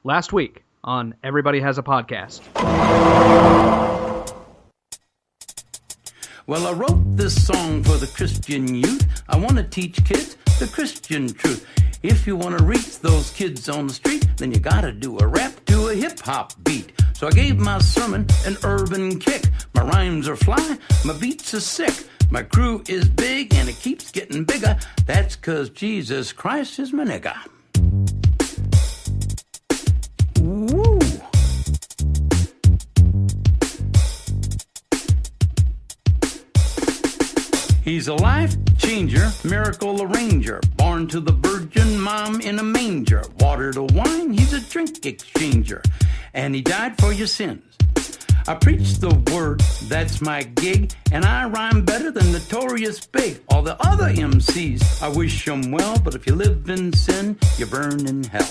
last week on Everybody Has a Podcast. Well, I wrote this song for the Christian youth. I want to teach kids the Christian truth. If you want to reach those kids on the street, then you got to do a rap to a hip-hop beat. So I gave my sermon an urban kick. My rhymes are fly, my beats are sick. My crew is big and it keeps getting bigger. That's 'cause Jesus Christ is my nigga. Woo! He's a life changer, miracle arranger, born to the virgin mom in a manger. Water to wine, he's a drink exchanger, and he died for your sins. I preach the word, that's my gig, and I rhyme better than Notorious Big. All the other MCs, I wish them well, but if you live in sin, you burn in hell.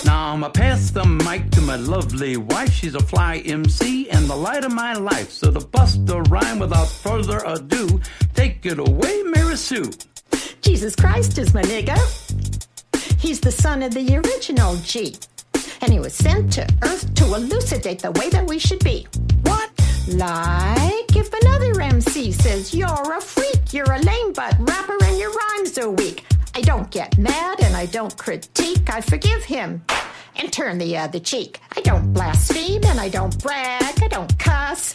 Now I'ma pass the mic to my lovely wife. She's a fly MC and the light of my life. So to bust the rhyme without further ado, take it away, Mary Sue. Jesus Christ is my nigga. He's the son of the original G. And he was sent to earth to elucidate the way that we should be. What? Like if another MC says you're a freak, you're a lame butt rapper and your rhymes are weak. I don't get mad and I don't critique. I forgive him and turn the other cheek. I don't blaspheme and I don't brag. I don't cuss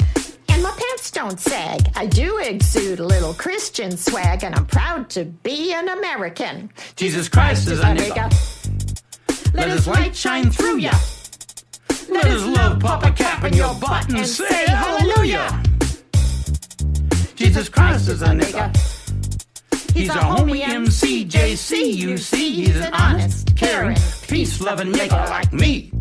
and my pants don't sag. I do exude a little Christian swag and I'm proud to be an American. Jesus Christ is a nigga. Let his light shine through ya. Let his love pop a cap in your butt and say hallelujah. Jesus Christ is a nigga. He's our homie MC, JC, you see. He's an honest, caring, peace-loving nigga like me.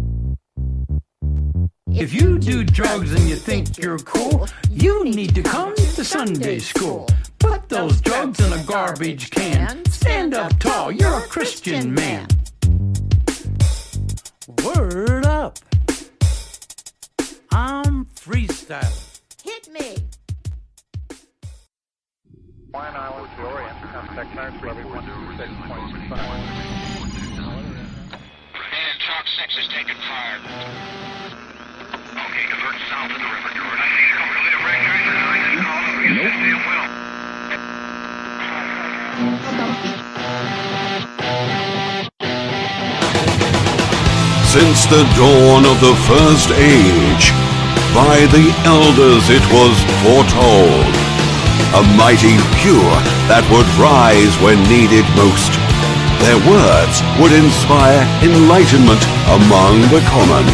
If you do drugs and you think you're cool, you need to come to Sunday school. Put those drugs in a garbage can. Stand up tall, you're a Christian man. Word up. I'm freestyling. Hit me. Wine Island to Orient, contact current level 126.5. And Chalk 6 is taking fire. Okay, convert south of the river. I see you coming to the red train. I just called over against this damn well. Since the dawn of the first age, by the elders it was foretold, a mighty cure that would rise when needed most. Their words would inspire enlightenment among the common.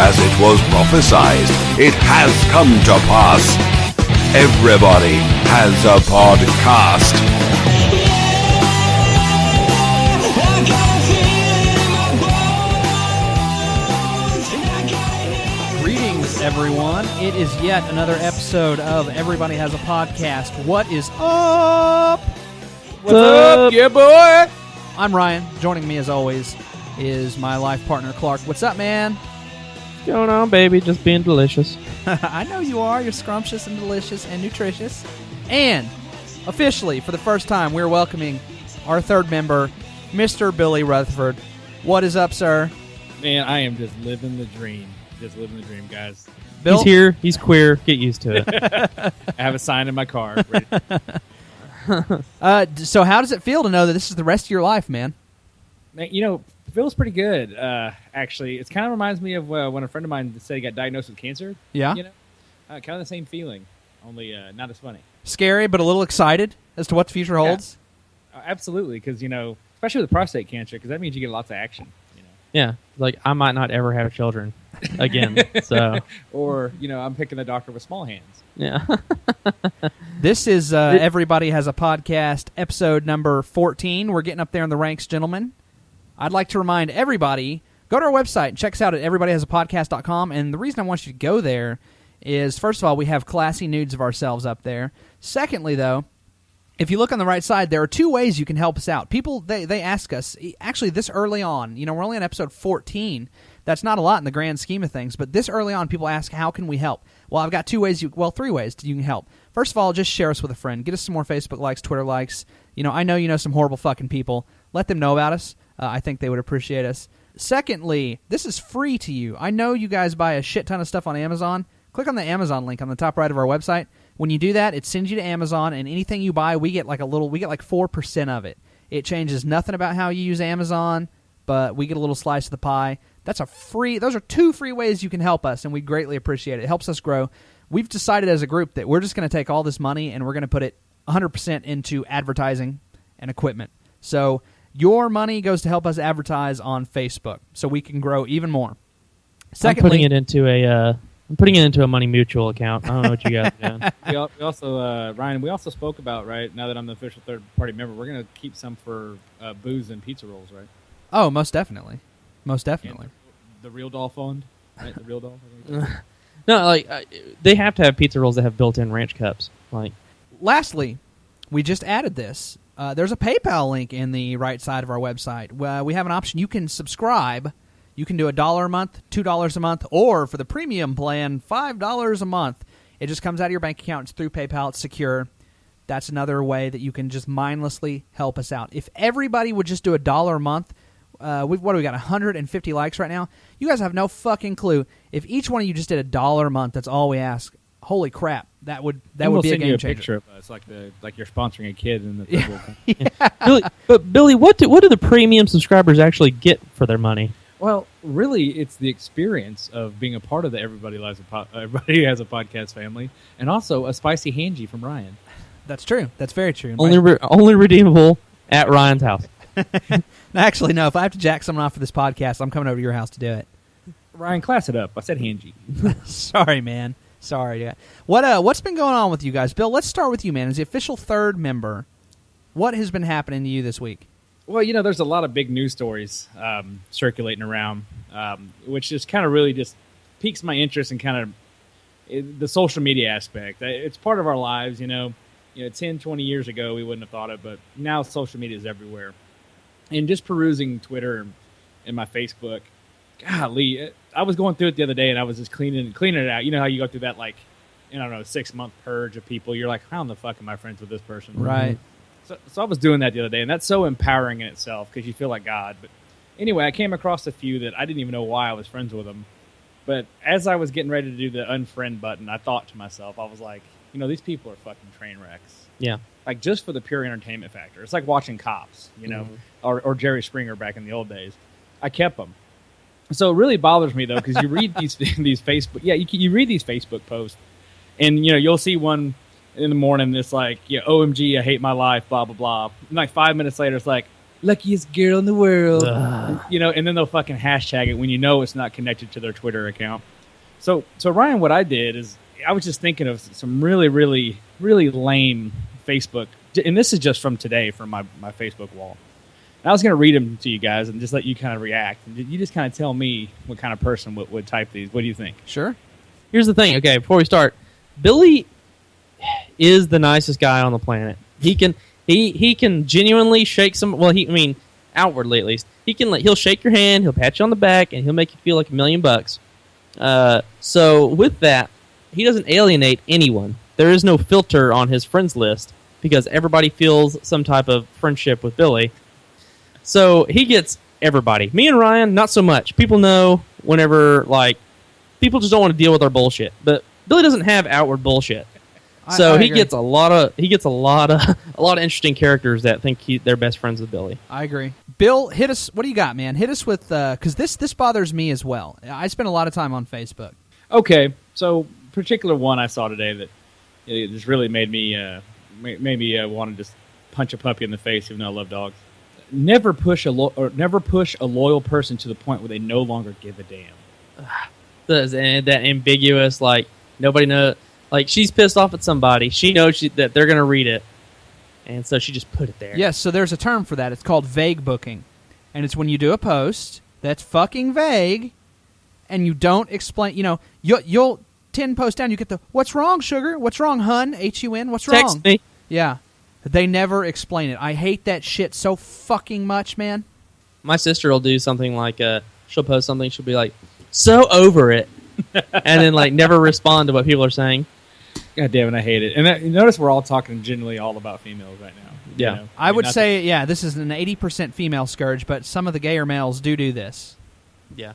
As it was prophesied, it has come to pass. Everybody has a podcast. Everyone, it is yet another episode of Everybody Has a Podcast. What is up? What's up, yeah, boy? I'm Ryan. Joining me, as always, is my life partner, Clark. What's up, man? What's going on, baby? Just being delicious. I know you are. You're scrumptious and delicious and nutritious. And, officially, for the first time, we're welcoming our third member, Mr. Billy Rutherford. What is up, sir? Man, I am just living the dream. Just living the dream, guys. Bill? He's here. He's queer. Get used to it. I have a sign in my car. So how does it feel to know that this is the rest of your life, man? Man, you know, it feels pretty good, actually. It kind of reminds me of when a friend of mine said he got diagnosed with cancer. Yeah? You know? Kind of the same feeling, only not as funny. Scary, but a little excited as to what the future holds? Yeah. Absolutely, because, you know, especially with prostate cancer, because that means you get lots of action. You know? Yeah, like I might not ever have children again. So, or, you know, I'm picking a doctor with small hands. Yeah. This is Everybody Has a Podcast, episode number 14. We're getting up there in the ranks, gentlemen. I'd like to remind everybody, go to our website and check us out at everybodyhasapodcast.com. And the reason I want you to go there is, first of all, we have classy nudes of ourselves up there. Secondly, though, if you look on the right side, there are two ways you can help us out. People, they ask us, actually this early on, you know, we're only on episode 14. That's not a lot in the grand scheme of things, but this early on, people ask, how can we help? Well, I've got 3 ways you can help. First of all, just share us with a friend. Get us some more Facebook likes, Twitter likes. I know you know some horrible fucking people. Let them know about us. I think they would appreciate us. Secondly, this is free to you. I know you guys buy a shit ton of stuff on Amazon. Click on the Amazon link on the top right of our website. When you do that, it sends you to Amazon, and anything you buy, we get like 4% of it. It changes nothing about how you use Amazon, but we get a little slice of the pie. Those are 2 free ways you can help us, and we greatly appreciate it. It helps us grow. We've decided as a group that we're just going to take all this money and we're going to put it 100% into advertising and equipment. So your money goes to help us advertise on Facebook so we can grow even more. Secondly, I'm putting it into a Money Mutual account. I don't know what you guys are doing. We also, Ryan, we also spoke about, right, now that I'm the official third-party member, we're going to keep some for booze and pizza rolls, right? Oh, most definitely. Most definitely. And the Real Doll Fund, right? The Real Doll No, they have to have pizza rolls that have built-in ranch cups. Lastly, we just added this. There's a PayPal link in the right side of our website. We have an option. You can subscribe. You can do $1 a month, $2 a month, or for the premium plan, $5 a month. It just comes out of your bank account. It's through PayPal. It's secure. That's another way that you can just mindlessly help us out. If everybody would just do $1 a month, we got 150 likes right now. You guys have no fucking clue. If each one of you just did $1 a month, that's all we ask. Holy crap, that would be a game changer. We'll send you a picture of us, like you're sponsoring a kid in the football. Yeah. Billy, what do the premium subscribers actually get for their money? Well, really, it's the experience of being a part of the Everybody Has a Podcast family, and also a spicy hangy from Ryan. That's true. That's very true. Only redeemable at Ryan's house. Actually, no. If I have to jack someone off for this podcast, I'm coming over to your house to do it. Ryan, class it up. I said hangy. Sorry, man. Sorry. What's been going on with you guys? Bill, let's start with you, man. As the official third member, what has been happening to you this week? Well, there's a lot of big news stories circulating around, which just kind of really just piques my interest in kind of the social media aspect. It's part of our lives, 10, 20 years ago, we wouldn't have thought it, but now social media is everywhere. And just perusing Twitter and my Facebook, golly, I was going through it the other day, and I was just cleaning it out. You know how you go through that, 6-month purge of people. You're like, how in the fuck am I friends with this person? Right. So I was doing that the other day, and that's so empowering in itself because you feel like God. But anyway, I came across a few that I didn't even know why I was friends with them. But as I was getting ready to do the unfriend button, I thought to myself, I was like, these people are fucking train wrecks. Yeah. Just for the pure entertainment factor. It's like watching Cops, or Jerry Springer back in the old days. I kept them. So it really bothers me, though, because you read these Facebook... Yeah, you read these Facebook posts, and, you'll see one in the morning that's like, OMG, I hate my life, blah, blah, blah. And 5 minutes later, it's like, luckiest girl in the world. And then they'll fucking hashtag it when it's not connected to their Twitter account. So Ryan, what I did is I was just thinking of some really, really, really lame Facebook, and this is just from today from my Facebook wall. And I was going to read them to you guys and just let you kind of react. And you just kind of tell me what kind of person would type these. What do you think? Sure. Here's the thing. Okay, before we start, Billy is the nicest guy on the planet. He can genuinely shake some. Well, outwardly at least, he'll shake your hand, he'll pat you on the back, and he'll make you feel like $1 million. So with that, he doesn't alienate anyone. There is no filter on his friends list because everybody feels some type of friendship with Billy. So he gets everybody. Me and Ryan, not so much. People know whenever people just don't want to deal with our bullshit. But Billy doesn't have outward bullshit. So he gets a lot of interesting characters that think they're best friends with Billy. I agree. Bill, hit us. What do you got, man? Hit us with because this bothers me as well. I spend a lot of time on Facebook. Okay, so particular one I saw today that it just really made me want to just punch a puppy in the face, even though I love dogs. Never push a loyal person to the point where they no longer give a damn. That ambiguous, nobody knows. She's pissed off at somebody. She knows that they're going to read it. And so she just put it there. Yes, so there's a term for that. It's called vague booking. And it's when you do a post that's fucking vague and you don't explain, you'll 10 posts down, you get the, what's wrong, sugar? What's wrong, hun? H-U-N? What's wrong? Text me. Yeah. They never explain it. I hate that shit so fucking much, man. My sister will do something she'll post something, she'll be like, so over it. And then, never respond to what people are saying. God damn it, I hate it. And you notice we're all talking generally all about females right now. Yeah. You know? I would not say, this is an 80% female scourge, but some of the gayer males do this. Yeah.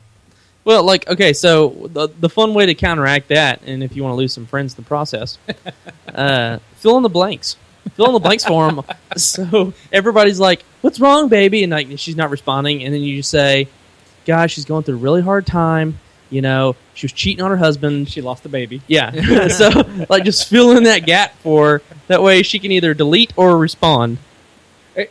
Well, like, okay, so the fun way to counteract that, and if you want to lose some friends in the process, fill in the blanks. Fill in the blanks for them. So everybody's like, "What's wrong, baby?" And like she's not responding, and then you just say, "Gosh, she's going through a really hard time. You know, she was cheating on her husband. she lost the baby. Yeah." So like, just fill in that gap for her. That way she can either delete or respond.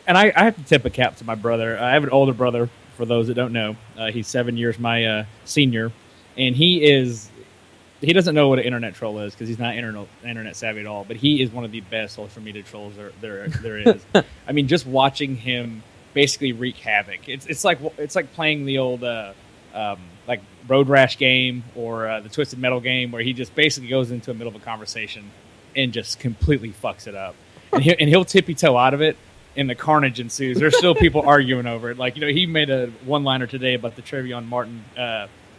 And I have to tip a cap to my brother. I have an older brother, for those that don't know. He's 7 years my senior, and he doesn't know what an internet troll is because he's not internet savvy at all. But he is one of the best social media trolls there is. I mean, just watching him basically wreak havoc. It's like playing the old like Road Rash game or the Twisted Metal game, where he just basically goes into the middle of a conversation and just completely fucks it up. And he'll tippy toe out of it, and the carnage ensues. There's still people arguing over it. Like, you know, he made a one-liner today about the Trayvon Martin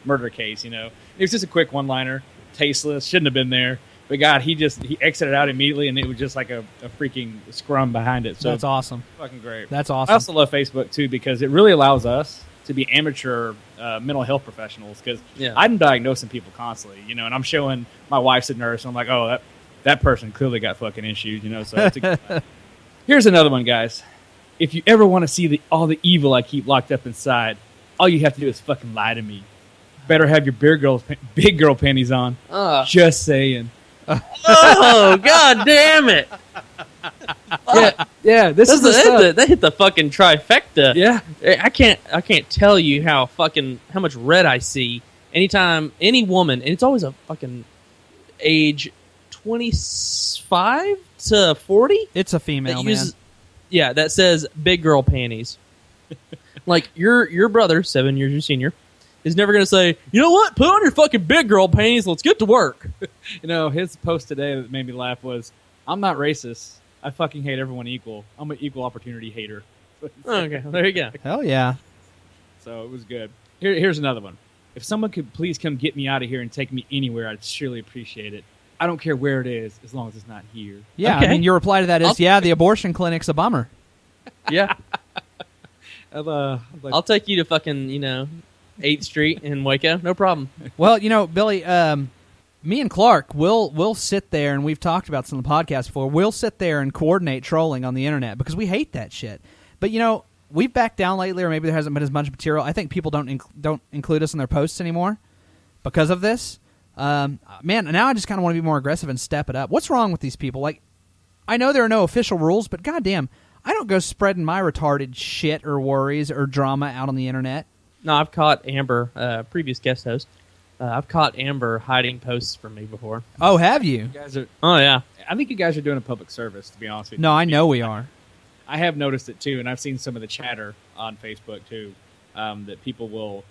murder case. You know, it was just a quick one-liner, tasteless, shouldn't have been there. But God, he exited out immediately, and it was just like a freaking scrum behind it. So That's awesome. fucking great. That's I awesome. also love Facebook too because it really allows us to be amateur mental health professionals. Because I'm diagnosing people constantly, you know, and I'm showing my wife's a nurse, and I'm like, oh, that person clearly got fucking issues, you know. So it's a Here's another one, guys. If you ever want to see all the evil I keep locked up inside, all you have to do is fucking lie to me. Better have your big girl panties on. Just saying. Oh, God damn it! Yeah. That hit the fucking trifecta. Yeah. I can't tell you how much red I see anytime any woman, and it's always a fucking age 25 to 40. It's a female, man. Yeah, that says big girl panties. Like your brother, 7 years your senior, is never going to say, you know what, put on your fucking big girl panties, let's get to work. You know, his post today that made me laugh was, I'm not racist. I fucking hate everyone equal. I'm an equal opportunity hater. Okay, there you go. Hell yeah. So it was good. Here's another one. If someone could please come get me out of here and take me anywhere, I'd surely appreciate it. I don't care where it is, as long as it's not here. Yeah, Okay. I mean, your reply to that is, the abortion clinic's a bummer. Yeah. I'll take you to fucking, 8th Street in Waco. No problem. Well, Billy, me and Clark, we'll sit there, and we've talked about this on the podcast before, we'll sit there and coordinate trolling on the internet because we hate that shit. But, we've backed down lately, or maybe there hasn't been as much material. I think people don't include us in their posts anymore because of this. Man, now I just kind of want to be more aggressive and step it up. What's wrong with these people? Like, I know there are no official rules, but goddamn, I don't go spreading my retarded shit or worries or drama out on the internet. No, I've caught Amber, previous guest host. I've caught Amber hiding posts from me before. Oh, have you? You guys are. Oh, yeah. I think you guys are doing a public service, to be honest with you. No, I know we are. I have noticed it too, and I've seen some of the chatter on Facebook too, that people will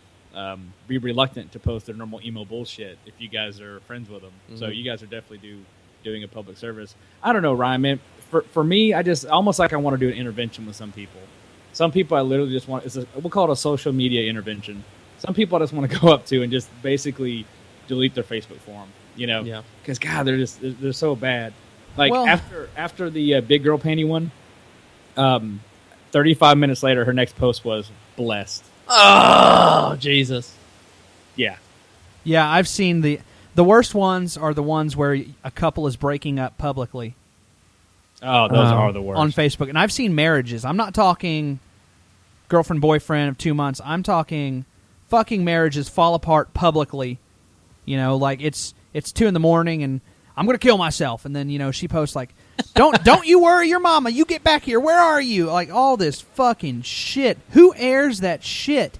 be reluctant to post their normal emo bullshit if you guys are friends with them. Mm-hmm. So you guys are definitely doing a public service. I don't know, Ryan, man. For me, I just almost like I want to do an intervention with some people. Some people I literally just want. We'll call it a social media intervention. Some people I just want to go up to and just basically delete their Facebook for them. Yeah. Because God, they're so bad. Like after the big girl panty one, 35 minutes later, her next post was blessed. Oh, Jesus. Yeah. Yeah, I've seen the worst ones are the ones where a couple is breaking up publicly. Oh, those are the worst. On Facebook. And I've seen marriages. I'm not talking girlfriend, boyfriend of 2 months. I'm talking fucking marriages fall apart publicly. Like it's 2 a.m. and I'm going to kill myself. And then, she posts like, don't you worry your mama. You get back here. Where are you? Like all this fucking shit. Who airs that shit?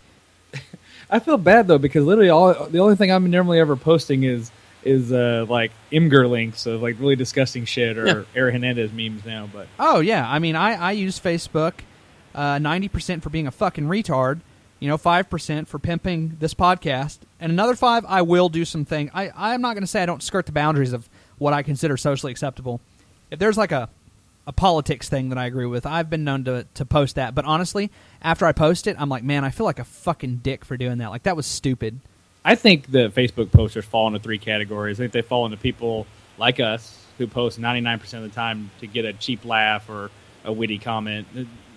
I feel bad though because literally the only thing I'm normally ever posting is like Imgur links of like really disgusting shit or Aaron Hernandez memes now. But oh yeah, I mean I use Facebook 90% for being a fucking retard, 5% for pimping this podcast, and another 5 I will do some thing. I'm not going to say I don't skirt the boundaries of what I consider socially acceptable. If there's like a politics thing that I agree with, I've been known to post that. But honestly, after I post it, I'm like, man, I feel like a fucking dick for doing that. Like, that was stupid. I think the Facebook posters fall into 3 categories. I think they fall into people like us who post 99% of the time to get a cheap laugh or a witty comment.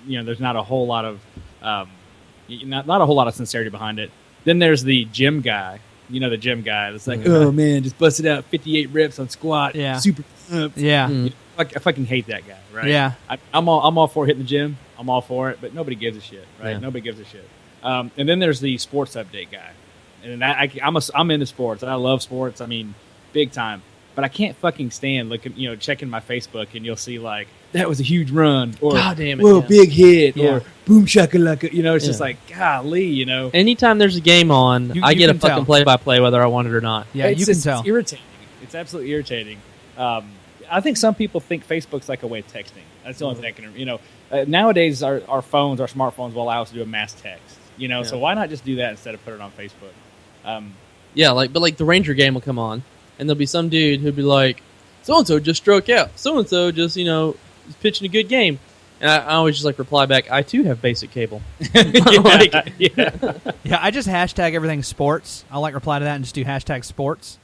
There's not a whole lot of not a whole lot of sincerity behind it. Then there's the gym guy. The gym guy that's like, oh man, just busted out 58 reps on squat. Yeah. Super pumped. Yeah. I fucking hate that guy, right? Yeah. I'm all for hitting the gym. I'm all for it, but nobody gives a shit, right? Yeah. Nobody gives a shit. And then there's the sports update guy, and I'm into sports. I love sports. I mean, big time. But I can't fucking stand looking, checking my Facebook, and you'll see like that was a huge run, or God damn it, whoa, yeah. big hit, Yeah. or boom shakalaka. It's just Yeah. like golly, Anytime there's a game on, You I get a can tell. fucking play-by-play whether I want it or not. Yeah, It's you can just- tell. It's irritating. It's absolutely irritating. I think some people think Facebook's like a way of texting. That's the only thing I can. Nowadays, our phones, our smartphones will allow us to do a mass text. So why not just do that instead of put it on Facebook? Yeah, but the Ranger game will come on, and there'll be some dude who'll be like, so-and-so just struck out. So-and-so just, is pitching a good game. And I always just reply back, I too have basic cable. Yeah, I just hashtag everything sports. I'll reply to that and just do hashtag sports.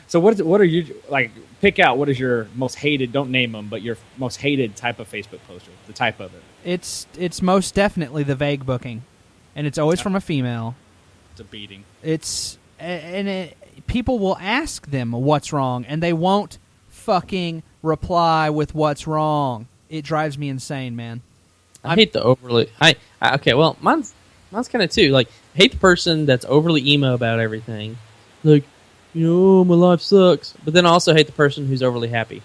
So what are you like? Pick out what is your most hated. Don't name them, but your most hated type of Facebook poster. The type of it. It's most definitely the vague booking, and it's always from a female. It's a beating. People will ask them what's wrong, and they won't fucking reply with what's wrong. It drives me insane, man. I hate the overly... Okay, well, mine's kind of too. Like, hate the person that's overly emo about everything. Like, my life sucks. But then I also hate the person who's overly happy.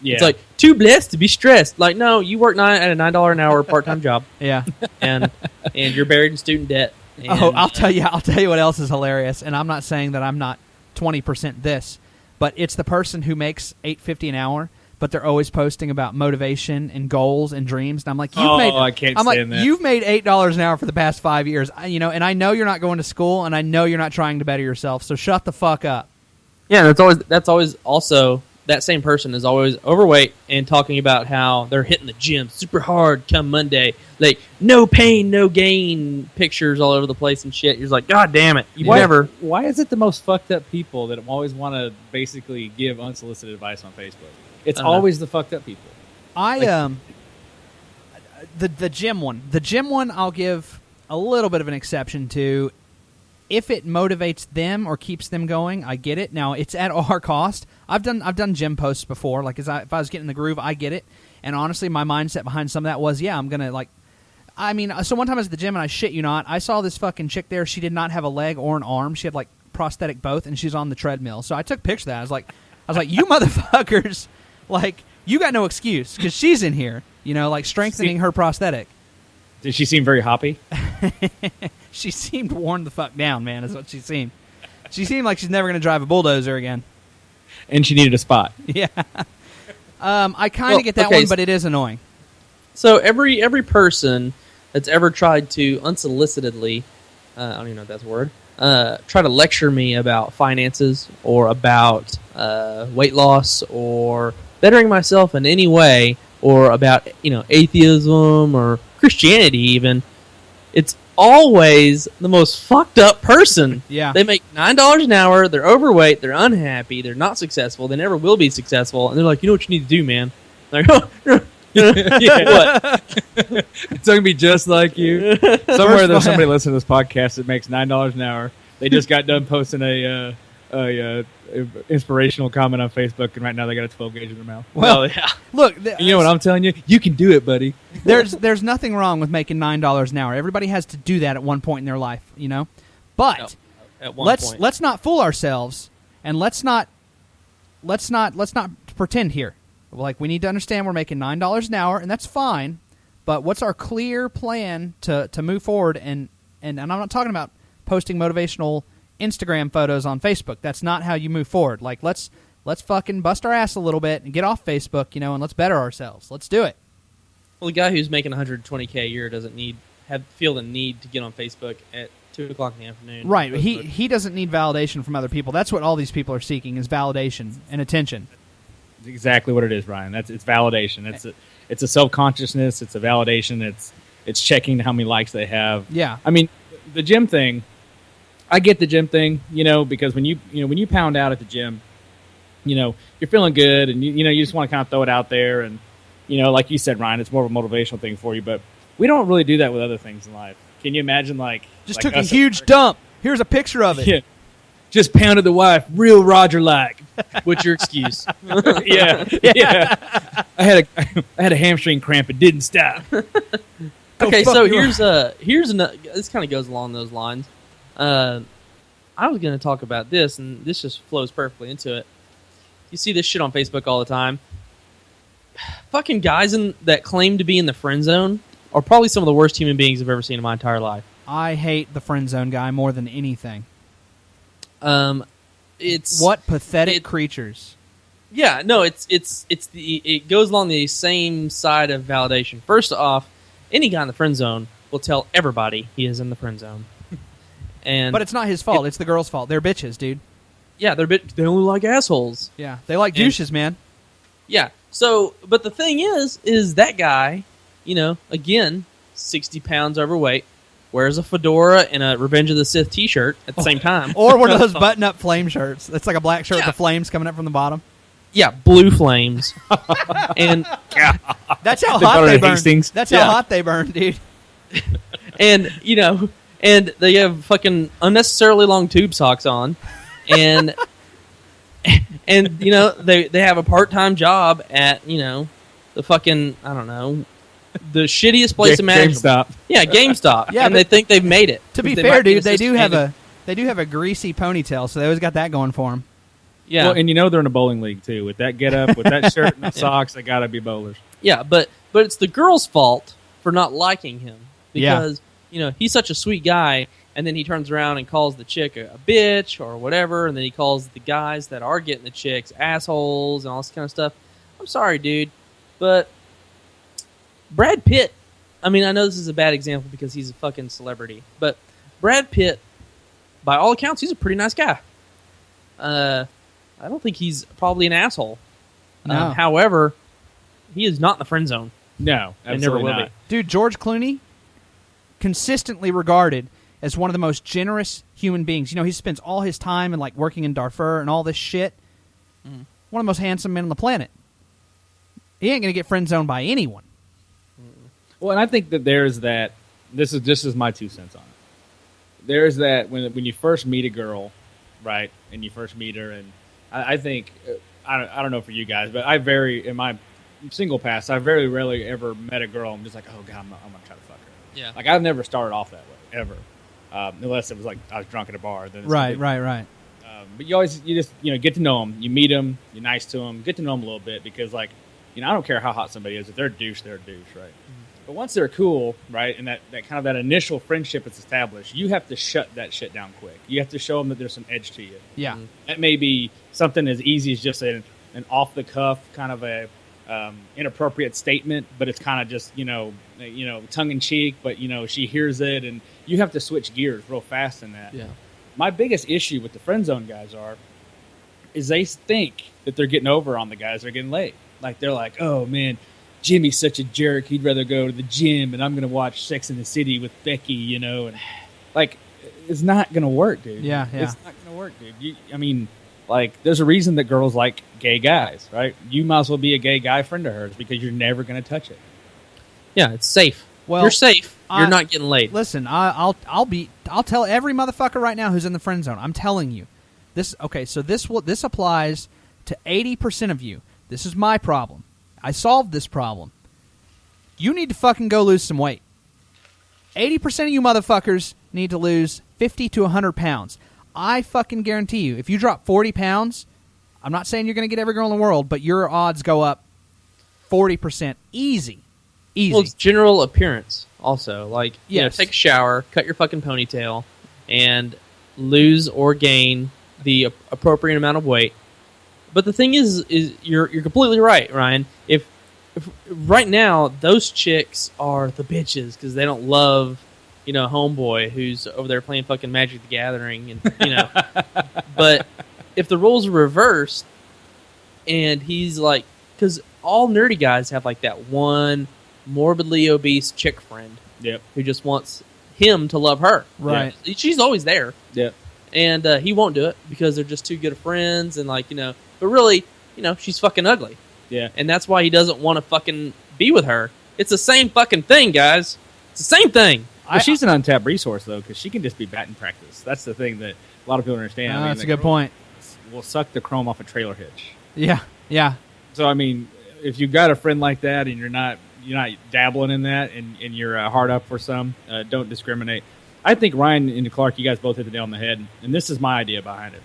Yeah. It's like, too blessed to be stressed. Like, no, you work at a $9 an hour part-time job, Yeah. and you're buried in student debt. And, I'll tell you what else is hilarious, and I'm not saying that I'm not 20% this, but it's the person who makes $8.50 an hour, but they're always posting about motivation and goals and dreams. And I'm like, I can't stand that. You've made $8 an hour for the past 5 years, and I know you're not going to school, and I know you're not trying to better yourself. So shut the fuck up. Yeah, and that's always also that same person is always overweight and talking about how they're hitting the gym super hard come Monday. Like, no pain, no gain pictures all over the place and shit. You're just like, God damn it. Why is it the most fucked up people that always want to basically give unsolicited advice on Facebook? It's always the fucked up people. The gym one. The gym one I'll give a little bit of an exception to. If it motivates them or keeps them going, I get it. Now, it's at our cost. I've done gym posts before. Like, if I was getting in the groove, I get it. And honestly, my mindset behind some of that was, I'm going to, so one time I was at the gym, and I shit you not, I saw this fucking chick there. She did not have a leg or an arm. She had, prosthetic both, and she's on the treadmill. So I took a picture of that. I was like, you motherfuckers, you got no excuse, because she's in here, strengthening her prosthetic. Did she seem very hoppy? She seemed worn the fuck down, man, is what she seemed. She seemed like she's never going to drive a bulldozer again. And she needed a spot. Yeah. I kind of get that one, but it is annoying. So every person that's ever tried to unsolicitedly, I don't even know if that's a word, try to lecture me about finances or about weight loss or bettering myself in any way or about atheism or Christianity even, it's always the most fucked up person. Yeah. They make $9 an hour, they're overweight, they're unhappy, they're not successful, they never will be successful, and they're like, you know what you need to do, man? Like, what? It's going to be just like you. Somewhere there's somebody listening to this podcast that makes $9 an hour. They just got done posting a inspirational comment on Facebook, and right now they got a 12 gauge in their mouth. Well, yeah. Look, you know what I'm telling you? You can do it, buddy. there's nothing wrong with making $9 an hour. Everybody has to do that at one point in their life, But at one point. let's not fool ourselves, and let's not pretend here. We need to understand we're making $9 an hour, and that's fine. But what's our clear plan to move forward? And I'm not talking about posting motivational Instagram photos on Facebook. That's not how you move forward. Let's fucking bust our ass a little bit and get off Facebook, and let's better ourselves. Let's do it. Well, the guy who's making $120K a year doesn't feel the need to get on Facebook at 2 o'clock in the afternoon. Right. He doesn't need validation from other people. That's what all these people are seeking, is validation and attention. It's exactly what it is, Ryan. It's validation. It's a self-consciousness. It's a validation. It's checking how many likes they have. Yeah. I mean, the gym thing, I get the gym thing, because when you pound out at the gym, you're feeling good, and you just want to kind of throw it out there, and like you said, Ryan, it's more of a motivational thing for you. But we don't really do that with other things in life. Can you imagine, just took a huge dump? Here's a picture of it. Yeah. Just pounded the wife, real Roger-like. What's your excuse? yeah. I had a hamstring cramp. It didn't stop. Okay, so here's another. This kind of goes along those lines. I was going to talk about this, and this just flows perfectly into it. You see this shit on Facebook all the time. Fucking guys that claim to be in the friend zone are probably some of the worst human beings I've ever seen in my entire life. I hate the friend zone guy more than anything. It's what pathetic creatures. Yeah, no, it goes along the same side of validation. First off, any guy in the friend zone will tell everybody he is in the friend zone. But it's not his fault. It's the girl's fault. They're bitches, dude. Yeah, they only like assholes. Yeah, they like douches, man. Yeah. So, but the thing is that guy, again, 60 pounds overweight, wears a fedora and a Revenge of the Sith T-shirt at the same time, or one of those button-up flame shirts. It's like a black shirt with the flames coming up from the bottom. Yeah, blue flames, and that's how hot they burn. That's how hot they burn, dude. And and they have fucking unnecessarily long tube socks on, and they have a part-time job at the fucking the shittiest place imaginable. GameStop. Yeah, GameStop. Yeah, and they think they've made it. To be fair, dude, they do have a greasy ponytail, so they always got that going for them. Yeah, well, and they're in a bowling league too. With that getup, with that shirt and the socks, they gotta be bowlers. Yeah, but it's the girl's fault for not liking him because he's such a sweet guy, and then he turns around and calls the chick a bitch or whatever, and then he calls the guys that are getting the chicks assholes and all this kind of stuff. I'm sorry, dude, but Brad Pitt, I know this is a bad example because he's a fucking celebrity, but Brad Pitt, by all accounts, he's a pretty nice guy. I don't think he's probably an asshole. No. However, he is not in the friend zone. No, and never will be. Dude, George Clooney, consistently regarded as one of the most generous human beings. He spends all his time in working in Darfur and all this shit. One of the most handsome men on the planet. He ain't gonna get friend zoned by anyone. Well, and I think that there's that. This is my 2 cents on it. There's that when you first meet a girl, right, and you first meet her, and I think I don't know for you guys, but in my single past, I very rarely ever met a girl. I'm just like, oh god, I'm gonna try to fuck her. Yeah, I've never started off that way ever, unless it was I was drunk at a bar. Then right. But you just get to know them. You meet them. You're nice to them. Get to know them a little bit because I don't care how hot somebody is. If they're a douche, they're a douche, right? Mm-hmm. But once they're cool, right, and that kind of that initial friendship is established, you have to shut that shit down quick. You have to show them that there's some edge to you. Yeah. Mm-hmm. That may be something as easy as just an off-the-cuff kind of a inappropriate statement, but it's kind of just, tongue-in-cheek, but, she hears it, and you have to switch gears real fast in that. Yeah. My biggest issue with the friend zone guys is they think that they're getting over on the guys that are getting laid. They're like, oh, man, Jimmy's such a jerk. He'd rather go to the gym, and I'm going to watch Sex in the City with Becky, and it's not going to work, dude. Yeah. It's not going to work, dude. There's a reason that girls like gay guys, right? You might as well be a gay guy friend of hers because you're never going to touch it. Yeah, it's safe. Well, you're safe. You're not getting laid. Listen, I'll tell every motherfucker right now who's in the friend zone. I'm telling you, this. Okay, so this applies to 80% of you. This is my problem. I solved this problem. You need to fucking go lose some weight. 80% of you motherfuckers need to lose 50 to 100 pounds. I fucking guarantee you, if you drop 40 pounds, I'm not saying you're going to get every girl in the world, but your odds go up 40%. Easy. Well, it's general appearance also. Yes. Take a shower, cut your fucking ponytail, and lose or gain the appropriate amount of weight. But the thing is you're completely right, Ryan. If right now those chicks are the bitches because they don't love, homeboy who's over there playing fucking Magic the Gathering, and But if the roles are reversed, and he's because all nerdy guys have that one morbidly obese chick friend, who just wants him to love her. Right. Yeah. She's always there. Yep. And he won't do it because they're just too good of friends, and but really, she's fucking ugly. Yeah. And that's why he doesn't want to fucking be with her. It's the same fucking thing, guys. It's the same thing. But she's an untapped resource, though, because she can just be batting practice. That's the thing that a lot of people don't understand. That's a good point. Will suck the chrome off a trailer hitch. Yeah, yeah. So, I mean, if you've got a friend like that and you're not dabbling in that and you're hard up for some, don't discriminate. I think Ryan and Clark, you guys both hit the nail on the head, and this is my idea behind it.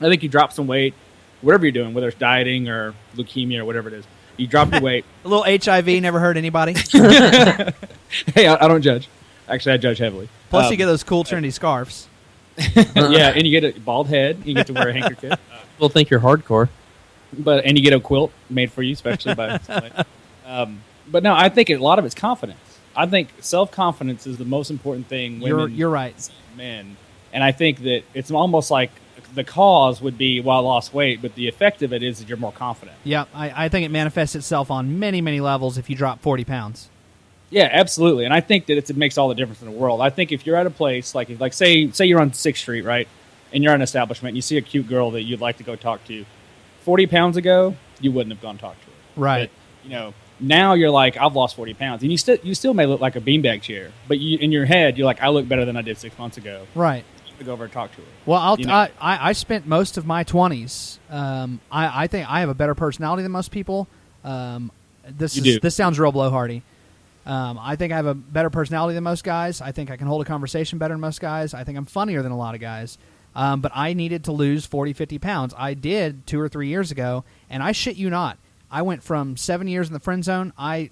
I think you drop some weight, whatever you're doing, whether it's dieting or leukemia or whatever it is. You drop your weight. A little HIV never hurt anybody. Hey, I don't judge. Actually, I judge heavily. Plus, you get those cool trendy scarves. Yeah, and you get a bald head. You get to wear a handkerchief. People think you're hardcore. And you get a quilt made for you, especially by somebody. But no, I think a lot of it's confidence. I think self-confidence is the most important thing. You're right. Men. And I think that it's almost like the cause would be, well, I lost weight, but the effect of it is that you're more confident. Yeah, I think it manifests itself on many, many levels if you drop 40 pounds. Yeah, absolutely. And I think that it makes all the difference in the world. I think if you're at a place, like say you're on 6th Street, right, and you're at an establishment, and you see a cute girl that you'd like to go talk to, 40 pounds ago, you wouldn't have gone talk to her. Right. But, now you're like, I've lost 40 pounds. And you still may look like a beanbag chair, but in your head, you're like, I look better than I did 6 months ago. Right. To go over and talk to her. Well, I spent most of my 20s. I think I have a better personality than most people. This sounds real blowhardy. I think I have a better personality than most guys. I think I can hold a conversation better than most guys. I think I'm funnier than a lot of guys. But I needed to lose 40, 50 pounds. I did 2 or 3 years ago, and I shit you not. I went from 7 years in the friend zone. I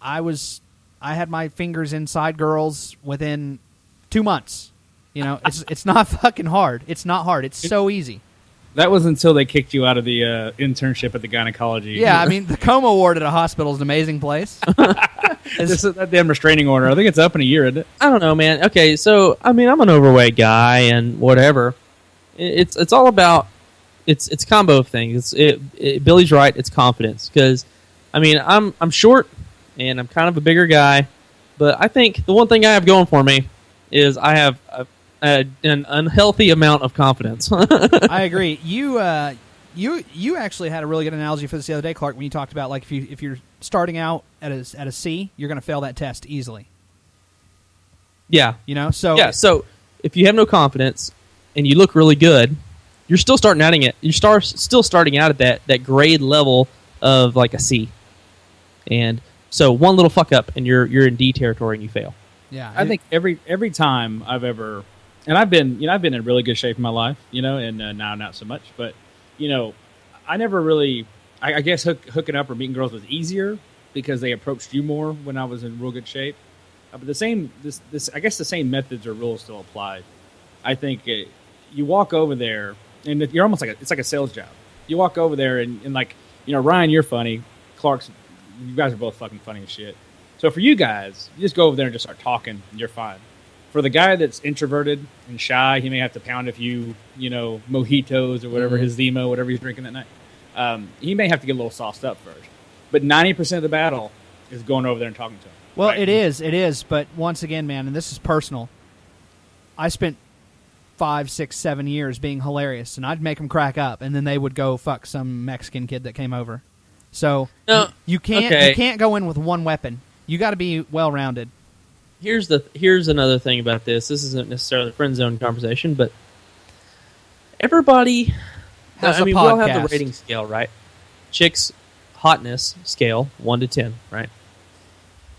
had my fingers inside girls within 2 months. It's not fucking hard. It's not hard. It's so easy. That was until they kicked you out of the internship at the gynecology. Yeah, I mean, the coma ward at a hospital is an amazing place. That damn restraining order. I think it's up in a year, isn't it? I don't know, man. Okay, so I mean, I'm an overweight guy and whatever. It's all about it's a combo of things. Billy's right. It's confidence because I mean I'm short and I'm kind of a bigger guy, but I think the one thing I have going for me is I have an unhealthy amount of confidence. I agree. You actually had a really good analogy for this the other day, Clark, when you talked about like if you're starting out at a C, you're going to fail that test easily. Yeah. So if you have no confidence and you look really good, you're still starting out at that grade level of like a C. And so one little fuck up and you're in D territory and you fail. Yeah. I think every time I've ever, and I've been in really good shape in my life, and now not so much, but I never really, I guess hooking up or meeting girls was easier because they approached you more when I was in real good shape. But the same methods or rules still apply. I think you walk over there and you're almost it's like a sales job. You walk over there and like, Ryan, you're funny. Clark's, you guys are both fucking funny as shit. So for you guys, you just go over there and just start talking and you're fine. For the guy that's introverted and shy, he may have to pound a few, mojitos or whatever, his Zemo, whatever he's drinking that night. He may have to get a little sauced up first. But 90% of the battle is going over there and talking to him. Well, right? it is. But once again, man, and this is personal, I spent 5, 6, 7 years being hilarious, and I'd make them crack up, and then they would go fuck some Mexican kid that came over. So you can't go in with one weapon. You got to be well-rounded. Here's another thing about this. This isn't necessarily a friend zone conversation, but everybody has a we podcast. all have the rating scale, right? Chicks hotness scale 1 to 10, right?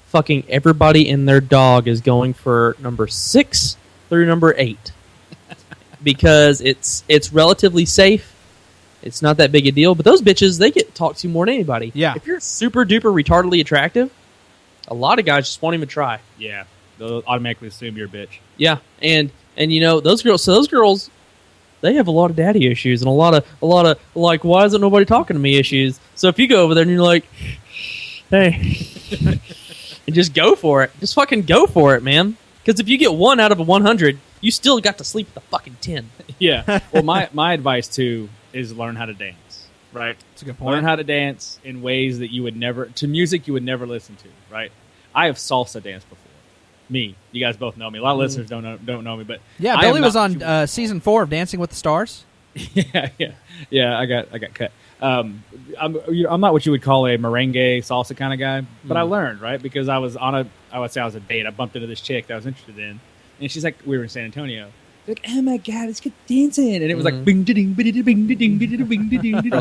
Fucking everybody and their dog is going for number 6 through number 8 because it's relatively safe. It's not that big a deal, but those bitches, they get talked to more than anybody. Yeah. If you're super duper retardedly attractive, a lot of guys just won't even try. Yeah. They'll automatically assume you're a bitch. Yeah, and those girls, they have a lot of daddy issues and a lot of like, why isn't nobody talking to me issues. So if you go over there and you're like, hey, and just go for it, just fucking go for it, man. Because if you get 1 out of 100, you still got to sleep with a fucking 10. Yeah. Well, my advice too is learn how to dance. Right. That's a good point. Learn how to dance in ways that you would never music you would never listen to. Right. I have salsa danced before. Me, you guys both know me. A lot of listeners don't know me, but yeah, Billy was on season 4 of Dancing with the Stars. Yeah. I got cut. I'm not what you would call a merengue salsa kind of guy, but I learned, right, because I was on I would say I was a date. I bumped into this chick that I was interested in, and she's like, we were in San Antonio. She's like, oh my god, let's get dancing, and it was like bing ding bing ding bing ding bing ding.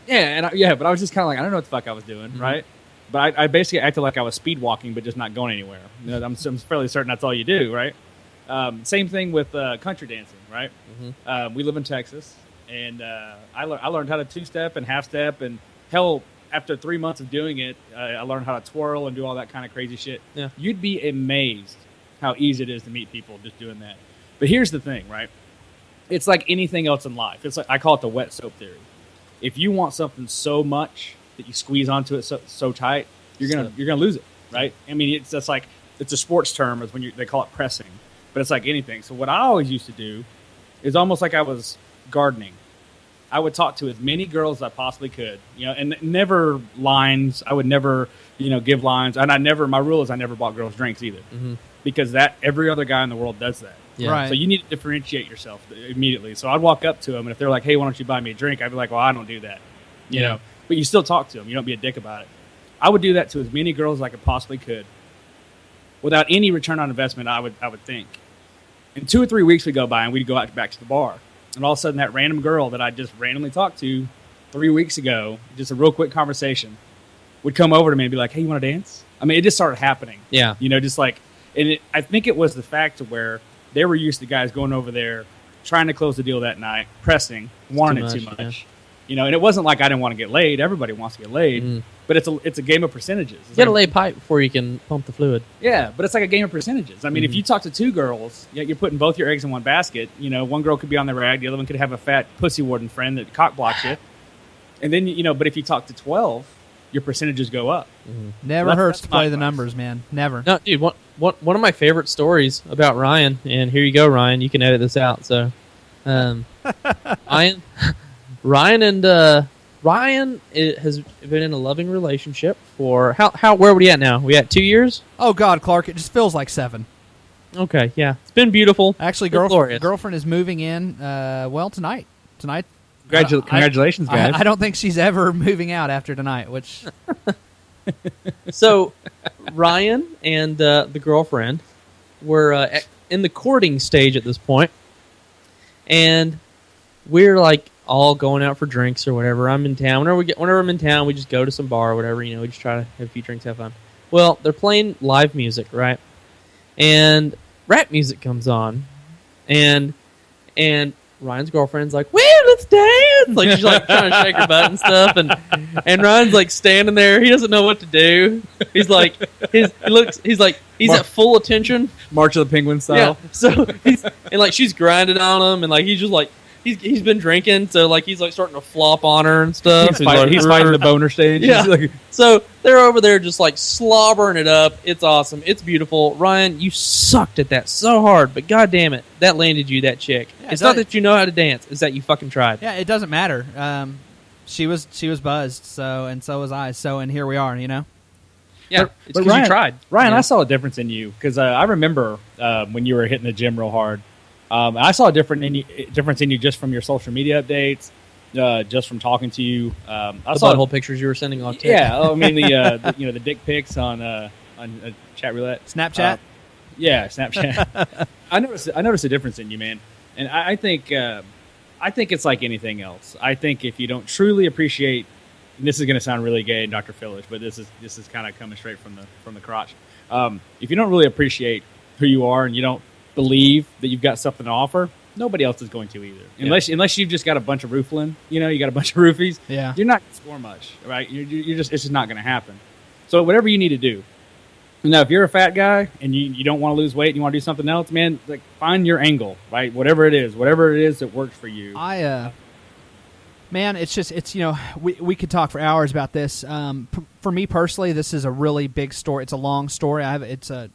Yeah, but I was just kind of like, I don't know what the fuck I was doing, right? But I basically acted like I was speed walking, but just not going anywhere. You know, I'm fairly certain that's all you do, right? Same thing with country dancing, right? We live in Texas, and I learned how to two-step and half-step, and hell, after 3 months of doing it, I learned how to twirl and do all that kind of crazy shit. Yeah. You'd be amazed how easy it is to meet people just doing that. But here's the thing, right? It's like anything else in life. It's like, I call it the wet soap theory. If you want something so much that you squeeze onto it so tight, you're gonna lose it, right? I mean, it's just like, it's a sports term, is when they call it pressing, but it's like anything. So what I always used to do is almost like I was gardening. I would talk to as many girls as I possibly could, you know, and never lines. I would never, give lines, and my rule is I never bought girls drinks either, because every other guy in the world does that. Yeah. Right. So you need to differentiate yourself immediately. So I'd walk up to them, and if they're like, "Hey, why don't you buy me a drink?" I'd be like, "Well, I don't do that," you know. But you still talk to them. You don't be a dick about it. I would do that to as many girls as I could possibly could, without any return on investment. I would think. And 2 or 3 weeks would go by, and we'd go out back to the bar, and all of a sudden, that random girl that I just randomly talked to 3 weeks ago, just a real quick conversation, would come over to me and be like, "Hey, you want to dance?" I mean, it just started happening. Yeah. Just like, and I think it was the fact to where they were used to guys going over there, trying to close the deal that night, pressing, wanting it too much. Yeah. And it wasn't like I didn't want to get laid. Everybody wants to get laid, but it's a game of percentages. You got to lay pipe before you can pump the fluid. Yeah, but it's like a game of percentages. I mean, if you talk to 2 girls, you're putting both your eggs in one basket. One girl could be on the rag, the other one could have a fat pussy warden friend that cock blocks you. And then, but if you talk to 12, your percentages go up. Never hurts to play the numbers, man. Never. No, dude, one of my favorite stories about Ryan, and here you go, Ryan. You can edit this out. So, Ryan has been in a loving relationship for where are we at now? We at 2 years? Oh God, Clark, it just feels like 7. Okay, yeah, it's been beautiful. Actually, girlfriend is moving in. Tonight. Congratulations, guys. I don't think she's ever moving out after tonight. Which so, Ryan and the girlfriend were in the courting stage at this point, and we're like all going out for drinks or whatever. I'm in town. Whenever I'm in town, we just go to some bar or whatever. We just try to have a few drinks, have fun. Well, they're playing live music, right? And rap music comes on, and Ryan's girlfriend's like, "Woo, let's dance!" Like she's like trying to shake her butt and stuff, and Ryan's like standing there. He doesn't know what to do. He's like, he's at full attention, March of the Penguin style. Yeah. So she's grinding on him, and like he's just like. He's been drinking, so like he's like starting to flop on her and stuff. He's fighting the boner stage. Yeah. So they're over there just like slobbering it up. It's awesome. It's beautiful. Ryan, you sucked at that so hard, but god damn it, that landed you, that chick. Yeah, it's not that you know how to dance; it's that you fucking tried. Yeah, it doesn't matter. She was buzzed, so was I. So and here we are. Yeah, but because Ryan, you tried. Ryan, I saw a difference in you because I remember when you were hitting the gym real hard. I saw a difference in you just from your social media updates, just from talking to you. I saw the whole pictures you were sending off. Yeah, I mean the dick pics on chat roulette, Snapchat. Yeah, Snapchat. I noticed a difference in you, man, and I think it's like anything else. I think if you don't truly appreciate, and this is going to sound really gay and Dr. Phillish, but this is kind of coming straight from the crotch. If you don't really appreciate who you are and you don't believe that you've got something to offer, nobody else is going to either. Unless you've just got a bunch of roofling, you got a bunch of roofies. Yeah, you're not going to score much, right? It's just not going to happen. So whatever you need to do. Now, if you're a fat guy and you don't want to lose weight and you want to do something else, man, like find your angle, right? Whatever it is that works for you. Man, it's we could talk for hours about this. For me personally, this is a really big story. It's a long story. It's a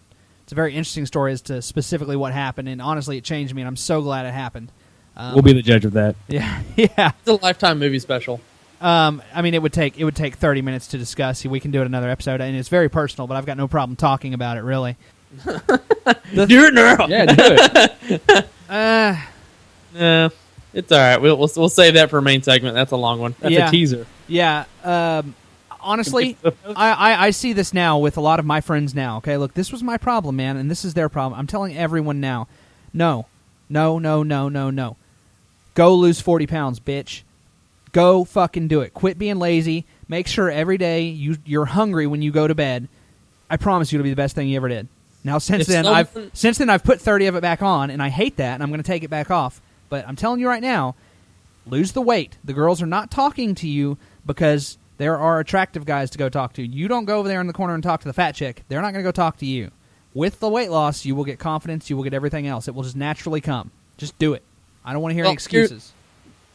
very interesting story as to specifically what happened, and honestly, it changed me, and I'm so glad it happened. We'll be the judge of that. Yeah. It's a Lifetime movie special. I mean, it would take 30 minutes to discuss. We can do it another episode, and it's very personal, but I've got no problem talking about it, really. Do it now. Yeah, do it. Yeah. It's all right. We'll save that for a main segment. That's a long one. That's Yeah. a teaser. Yeah. Honestly, I see this now with a lot of my friends now. Okay, look, this was my problem, man, and this is their problem. I'm telling everyone now. No. Go lose 40 pounds, bitch. Go fucking do it. Quit being lazy. Make sure every day you're hungry when you go to bed. I promise you it'll be the best thing you ever did. Now, since then I've put 30 of it back on, and I hate that, and I'm going to take it back off. But I'm telling you right now, lose the weight. The girls are not talking to you because there are attractive guys to go talk to. You don't go over there in the corner and talk to the fat chick. They're not going to go talk to you. With the weight loss, you will get confidence. You will get everything else. It will just naturally come. Just do it. I don't want to hear any excuses.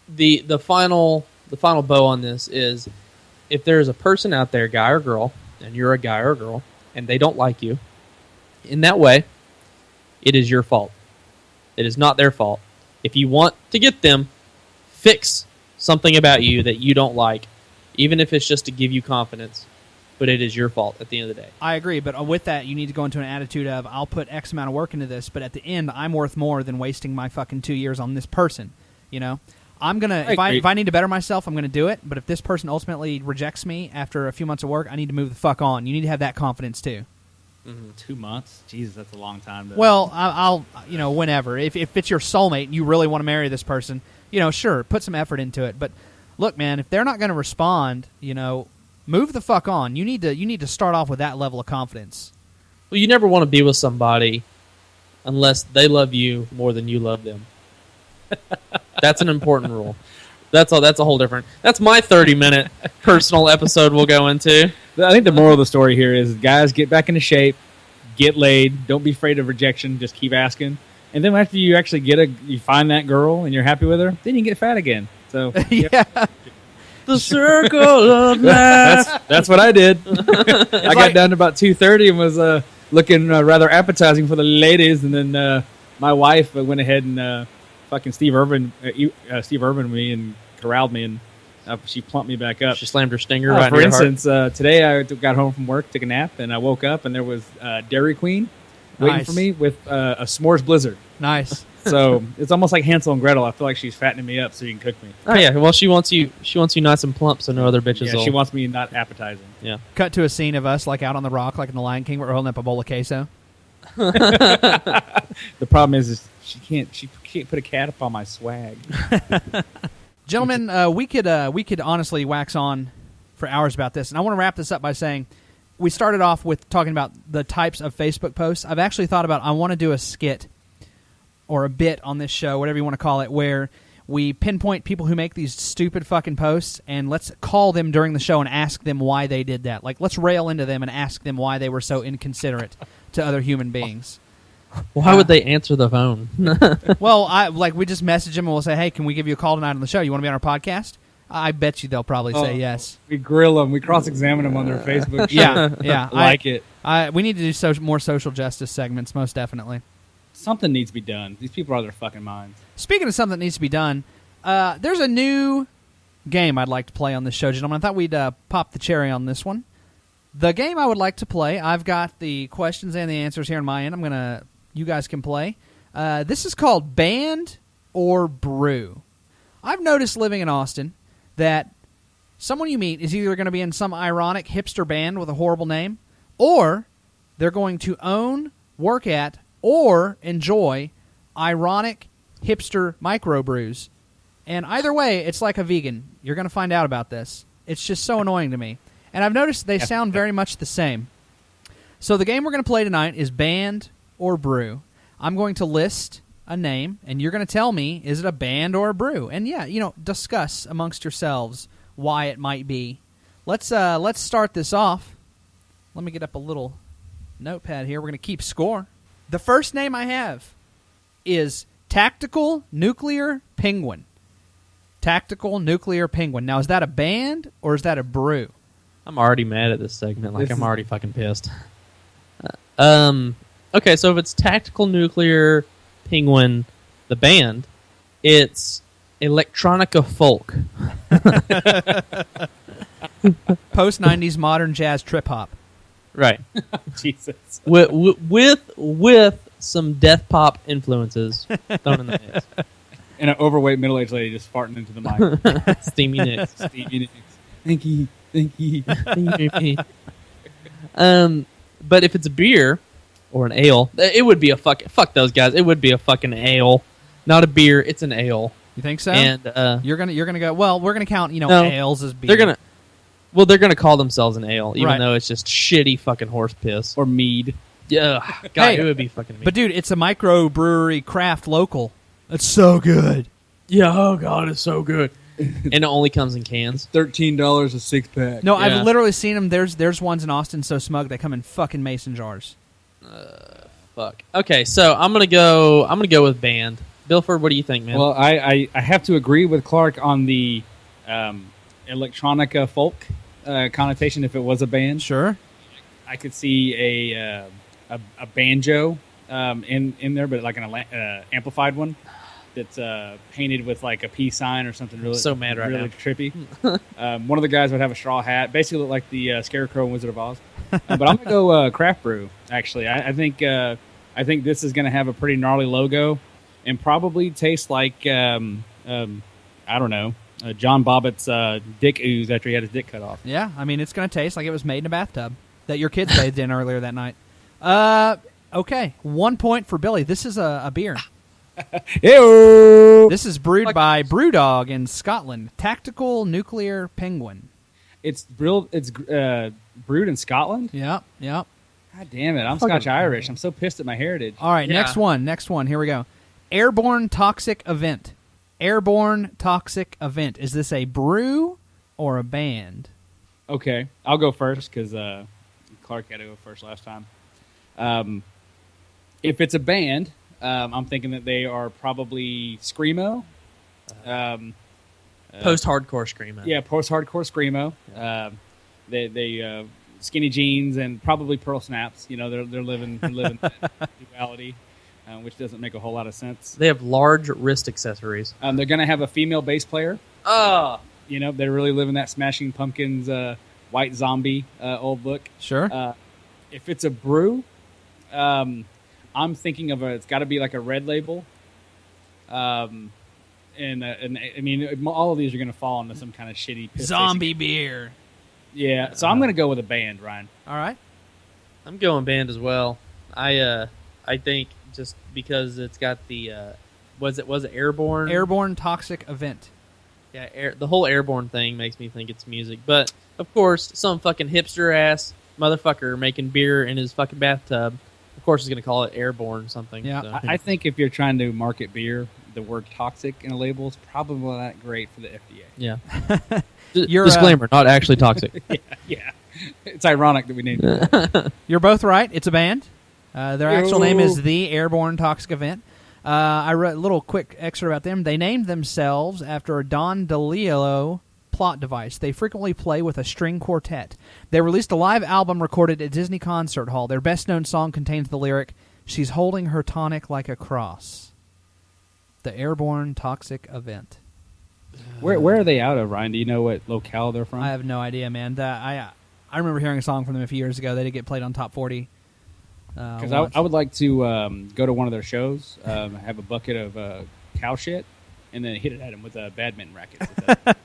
The final bow on this is, if there is a person out there, guy or girl, and you're a guy or a girl, and they don't like you, in that way, it is your fault. It is not their fault. If you want to get them, fix something about you that you don't like, even if it's just to give you confidence. But it is your fault at the end of the day. I agree, but with that, you need to go into an attitude of, I'll put X amount of work into this, but at the end, I'm worth more than wasting my fucking 2 years on this person. You know? I'm going to, if I need to better myself, I'm going to do it, but if this person ultimately rejects me after a few months of work, I need to move the fuck on. You need to have that confidence, too. 2 months? Jesus, that's a long time. Well, I'll whenever. If it's your soulmate and you really want to marry this person, sure, put some effort into it. But look, man, if they're not going to respond, move the fuck on. You need to start off with that level of confidence. Well, you never want to be with somebody unless they love you more than you love them. That's an important rule. That's a whole different. That's my 30-minute personal episode we'll go into. I think the moral of the story here is, guys, get back into shape, get laid, don't be afraid of rejection, just keep asking. And then after you actually you find that girl and you're happy with her, then you get fat again. So yeah. The circle of life. That's what I did. I got down to about 230 and was looking rather appetizing for the ladies, and then my wife went ahead and fucking Steve Irwin me and corralled me, and she plumped me back up. She slammed her stinger right for in your instance, today I got home from work, took a nap, and I woke up and there was Dairy Queen waiting for me with a s'mores blizzard. Nice. So it's almost like Hansel and Gretel. I feel like she's fattening me up so you can cook me. Oh yeah, well she wants you nice and plump, so no other bitches. Yeah, she wants me not appetizing. Yeah. Cut to a scene of us like out on the rock, like in The Lion King, where we're holding up a bowl of queso. The problem is she can't put a cat up on my swag. Gentlemen, we could honestly wax on for hours about this, and I want to wrap this up by saying we started off with talking about the types of Facebook posts. I've actually thought about, I want to do a skit or a bit on this show, whatever you want to call it, where we pinpoint people who make these stupid fucking posts, and let's call them during the show and ask them why they did that. Like, let's rail into them and ask them why they were so inconsiderate to other human beings. Why would they answer the phone? Well, we just message them and we'll say, hey, can we give you a call tonight on the show? You want to be on our podcast? I bet you they'll probably say yes. We grill them. We cross-examine them on their Facebook. Yeah. It. We need to do more social justice segments, most definitely. Something needs to be done. These people are out of their fucking minds. Speaking of something that needs to be done, there's a new game I'd like to play on this show, gentlemen. I thought we'd pop the cherry on this one. The game I would like to play, I've got the questions and the answers here on my end. You guys can play. This is called Band or Brew. I've noticed living in Austin that someone you meet is either going to be in some ironic hipster band with a horrible name, or they're going to own, work at, or enjoy ironic hipster microbrews. And either way, it's like a vegan. You're going to find out about this. It's just so annoying to me. And I've noticed they sound very much the same. So the game we're going to play tonight is Band or Brew. I'm going to list a name, and you're going to tell me, is it a band or a brew? And discuss amongst yourselves why it might be. Let's start this off. Let me get up a little notepad here. We're going to keep score. The first name I have is Tactical Nuclear Penguin. Tactical Nuclear Penguin. Now, is that a band or is that a brew? I'm already mad at this segment. I'm already fucking pissed. Okay, so if it's Tactical Nuclear Penguin, the band, it's electronica folk. Post-90s modern jazz trip-hop. Right. Jesus. With some death pop influences thrown in the mix. And an overweight middle-aged lady just farting into the mic. Steamy Nicks. Stevie Nicks. Thank you. But if it's a beer or an ale, it would be a fuck those guys. It would be a fucking ale, not a beer. It's an ale. You think so? And you're gonna go. Well, we're gonna count No. ales as beer. they're gonna call themselves an ale, even Right. though it's just shitty fucking horse piss. Or mead. Yeah, God, Hey, it would be fucking mean. But dude, it's a microbrewery craft local. It's so good. yeah, oh God, it's so good. And it only comes in cans. $13 a 6-pack. No, Yeah. I've literally seen them. There's ones in Austin so smug they come in fucking mason jars. Fuck. Okay, so I'm gonna go with band. Bilford, what do you think, man? Well, I have to agree with Clark on the electronica folk connotation. If it was a band, Sure. I could see a banjo in there, but like an amplified one that's painted with like a peace sign or something. Really, so mad right really now. trippy. One of the guys would have a straw hat, basically look like the Scarecrow in Wizard of Oz. But I'm gonna go craft brew. Actually, I think this is gonna have a pretty gnarly logo and probably taste like I don't know. John Bobbitt's dick ooze after he had his dick cut off. Yeah, I mean it's gonna taste like it was made in a bathtub that your kids bathed in earlier that night. Okay, 1 point for Billy. This is a beer. Ew. This is brewed by Brewdog in Scotland. Tactical Nuclear Penguin. It's brewed in Scotland. Yep. God damn it! I'm Scotch Irish. I'm so pissed at my heritage. All right, Yeah. next one. Here we go. Airborne Toxic Event. Airborne Toxic Event. Is this a brew or a band? Okay, I'll go first because Clark had to go first last time. If it's a band, I'm thinking that they are probably screamo. Post-hardcore screamo. Yeah, post-hardcore screamo. They skinny jeans and probably pearl snaps. You know, they're living that duality, which doesn't make a whole lot of sense. They have large wrist accessories. They're going to have a female bass player. Oh, You know, they're really living that Smashing Pumpkins white zombie old look. Sure. If it's a brew, I'm thinking of it's got to be like a red label. And I mean, all of these are going to fall into some kind of shitty piss Zombie beer. Yeah, so I'm going to go with a band, Ryan. All right. I'm going band as well. I think just because it's got the was it airborne? Airborne Toxic Event. Yeah, the whole airborne thing makes me think it's music. But of course, some fucking hipster ass motherfucker making beer in his fucking bathtub, of course, is going to call it airborne something. Yeah, so. I think if you're trying to market beer, the word toxic in a label is probably not great for the FDA. Yeah. You're, Disclaimer: not actually toxic. Yeah. It's ironic that we named it. You're both right. It's a band. Their actual name is the Airborne Toxic Event. I wrote a little quick excerpt about them. They named themselves after a Don DeLillo plot device. They frequently play with a string quartet. They released a live album recorded at Disney Concert Hall. Their best-known song contains the lyric, "She's holding her tonic like a cross." The Airborne Toxic Event. Where are they out of, Ryan? Do you know what locale they're from? I have no idea, man. I remember hearing a song from them a few years ago. They did get played on Top 40. Because I would like to go to one of their shows, have a bucket of cow shit, and then hit it at them with a badminton racket.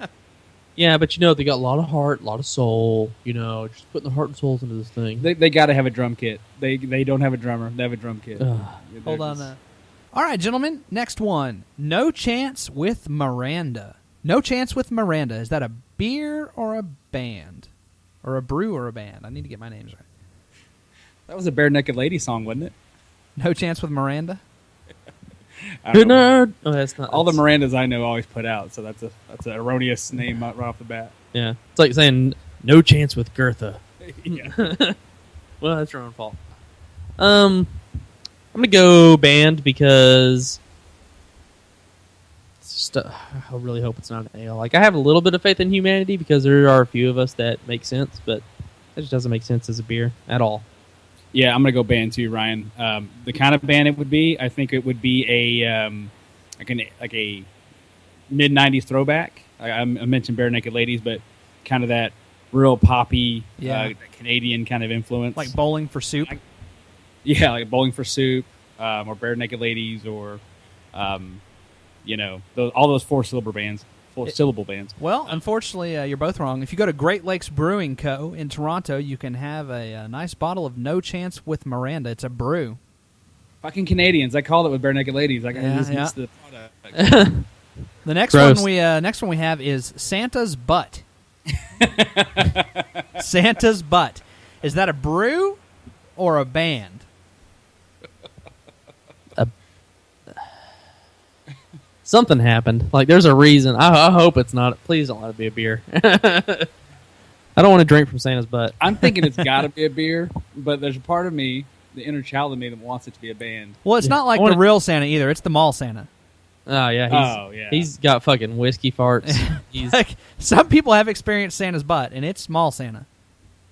Yeah, but they got a lot of heart, a lot of soul. Just putting the heart and souls into this thing. They got to have a drum kit. They don't have a drummer. They have a drum kit. Hold on. All right, gentlemen. Next one. No Chance with Miranda. No Chance with Miranda. Is that a beer or a band? Or a brew or a band? I need to get my names right. That was a Bare Naked Lady song, wasn't it? No Chance with Miranda? I don't Good know. nerd. Oh, that's not. All the that's- Mirandas I know always put out, so that's an erroneous name right off the bat. Yeah, it's like saying no chance with Gertha. Yeah. Well, that's your own fault. I'm gonna go band because it's just, I really hope it's not an ale. Like I have a little bit of faith in humanity because there are a few of us that make sense, but it just doesn't make sense as a beer at all. Yeah, I'm gonna go band too, Ryan. The kind of band it would be, I think it would be a like a mid '90s throwback. I mentioned Bare Naked Ladies, but kind of that real poppy, Canadian kind of influence, Like Bowling for Soup? yeah, like Bowling for Soup, or Bare Naked Ladies, or all those four-syllable bands. Well, unfortunately, you're both wrong. If you go to Great Lakes Brewing Co. in Toronto, you can have a nice bottle of No Chance with Miranda. It's a brew. Fucking Canadians. I called it with Bare Naked Ladies. I just missed the product. The next Gross. one we have is Santa's Butt. Santa's Butt. Is that a brew or a band? Something happened. Like, there's a reason. I hope it's not. Please don't let it be a beer. I don't want to drink from Santa's butt. I'm thinking it's got to be a beer, but there's a part of me, the inner child of me, that wants it to be a band. Well, it's not like the real Santa either. It's the mall Santa. Oh, yeah. He's got fucking whiskey farts. Like, some people have experienced Santa's butt, and it's mall Santa.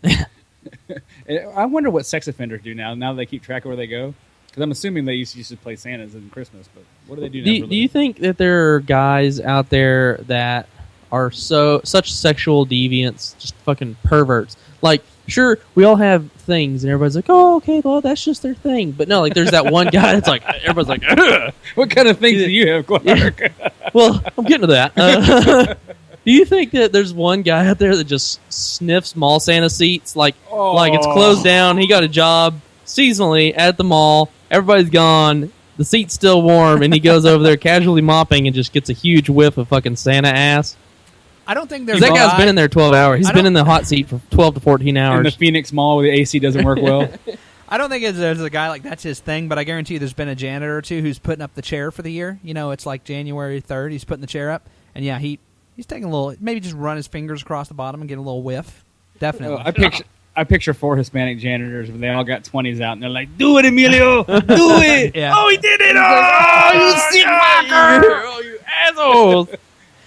I wonder what sex offenders do now that they keep track of where they go. Because I'm assuming they used to play Santas in Christmas, but what do they do now? Do you think that there are guys out there that are such sexual deviants, just fucking perverts? Like, sure, we all have things, and everybody's like, oh, okay, well, that's just their thing. But no, like, there's that one guy that's like, everybody's like, ugh. What kind of things do you have, Clark? Yeah. Well, I'm getting to that. Do you think that there's one guy out there that just sniffs mall Santa seats? Like it's closed down, he got a job seasonally at the mall, everybody's gone, the seat's still warm, and he goes over there casually mopping and just gets a huge whiff of fucking Santa ass? I don't think there's that guy's been in there 12 hours. He's been in the hot seat for 12 to 14 hours. In the Phoenix Mall where the AC doesn't work well. I don't think there's a guy like that's his thing, but I guarantee you there's been a janitor or two who's putting up the chair for the year. It's like January 3rd, he's putting the chair up, and yeah, he's taking a little, maybe just run his fingers across the bottom and get a little whiff. Definitely. I picture 4 Hispanic janitors when they all got 20s out, and they're like, do it, Emilio! Do it! Yeah. Oh, he did it! Oh, you sick fucker! Oh, you assholes!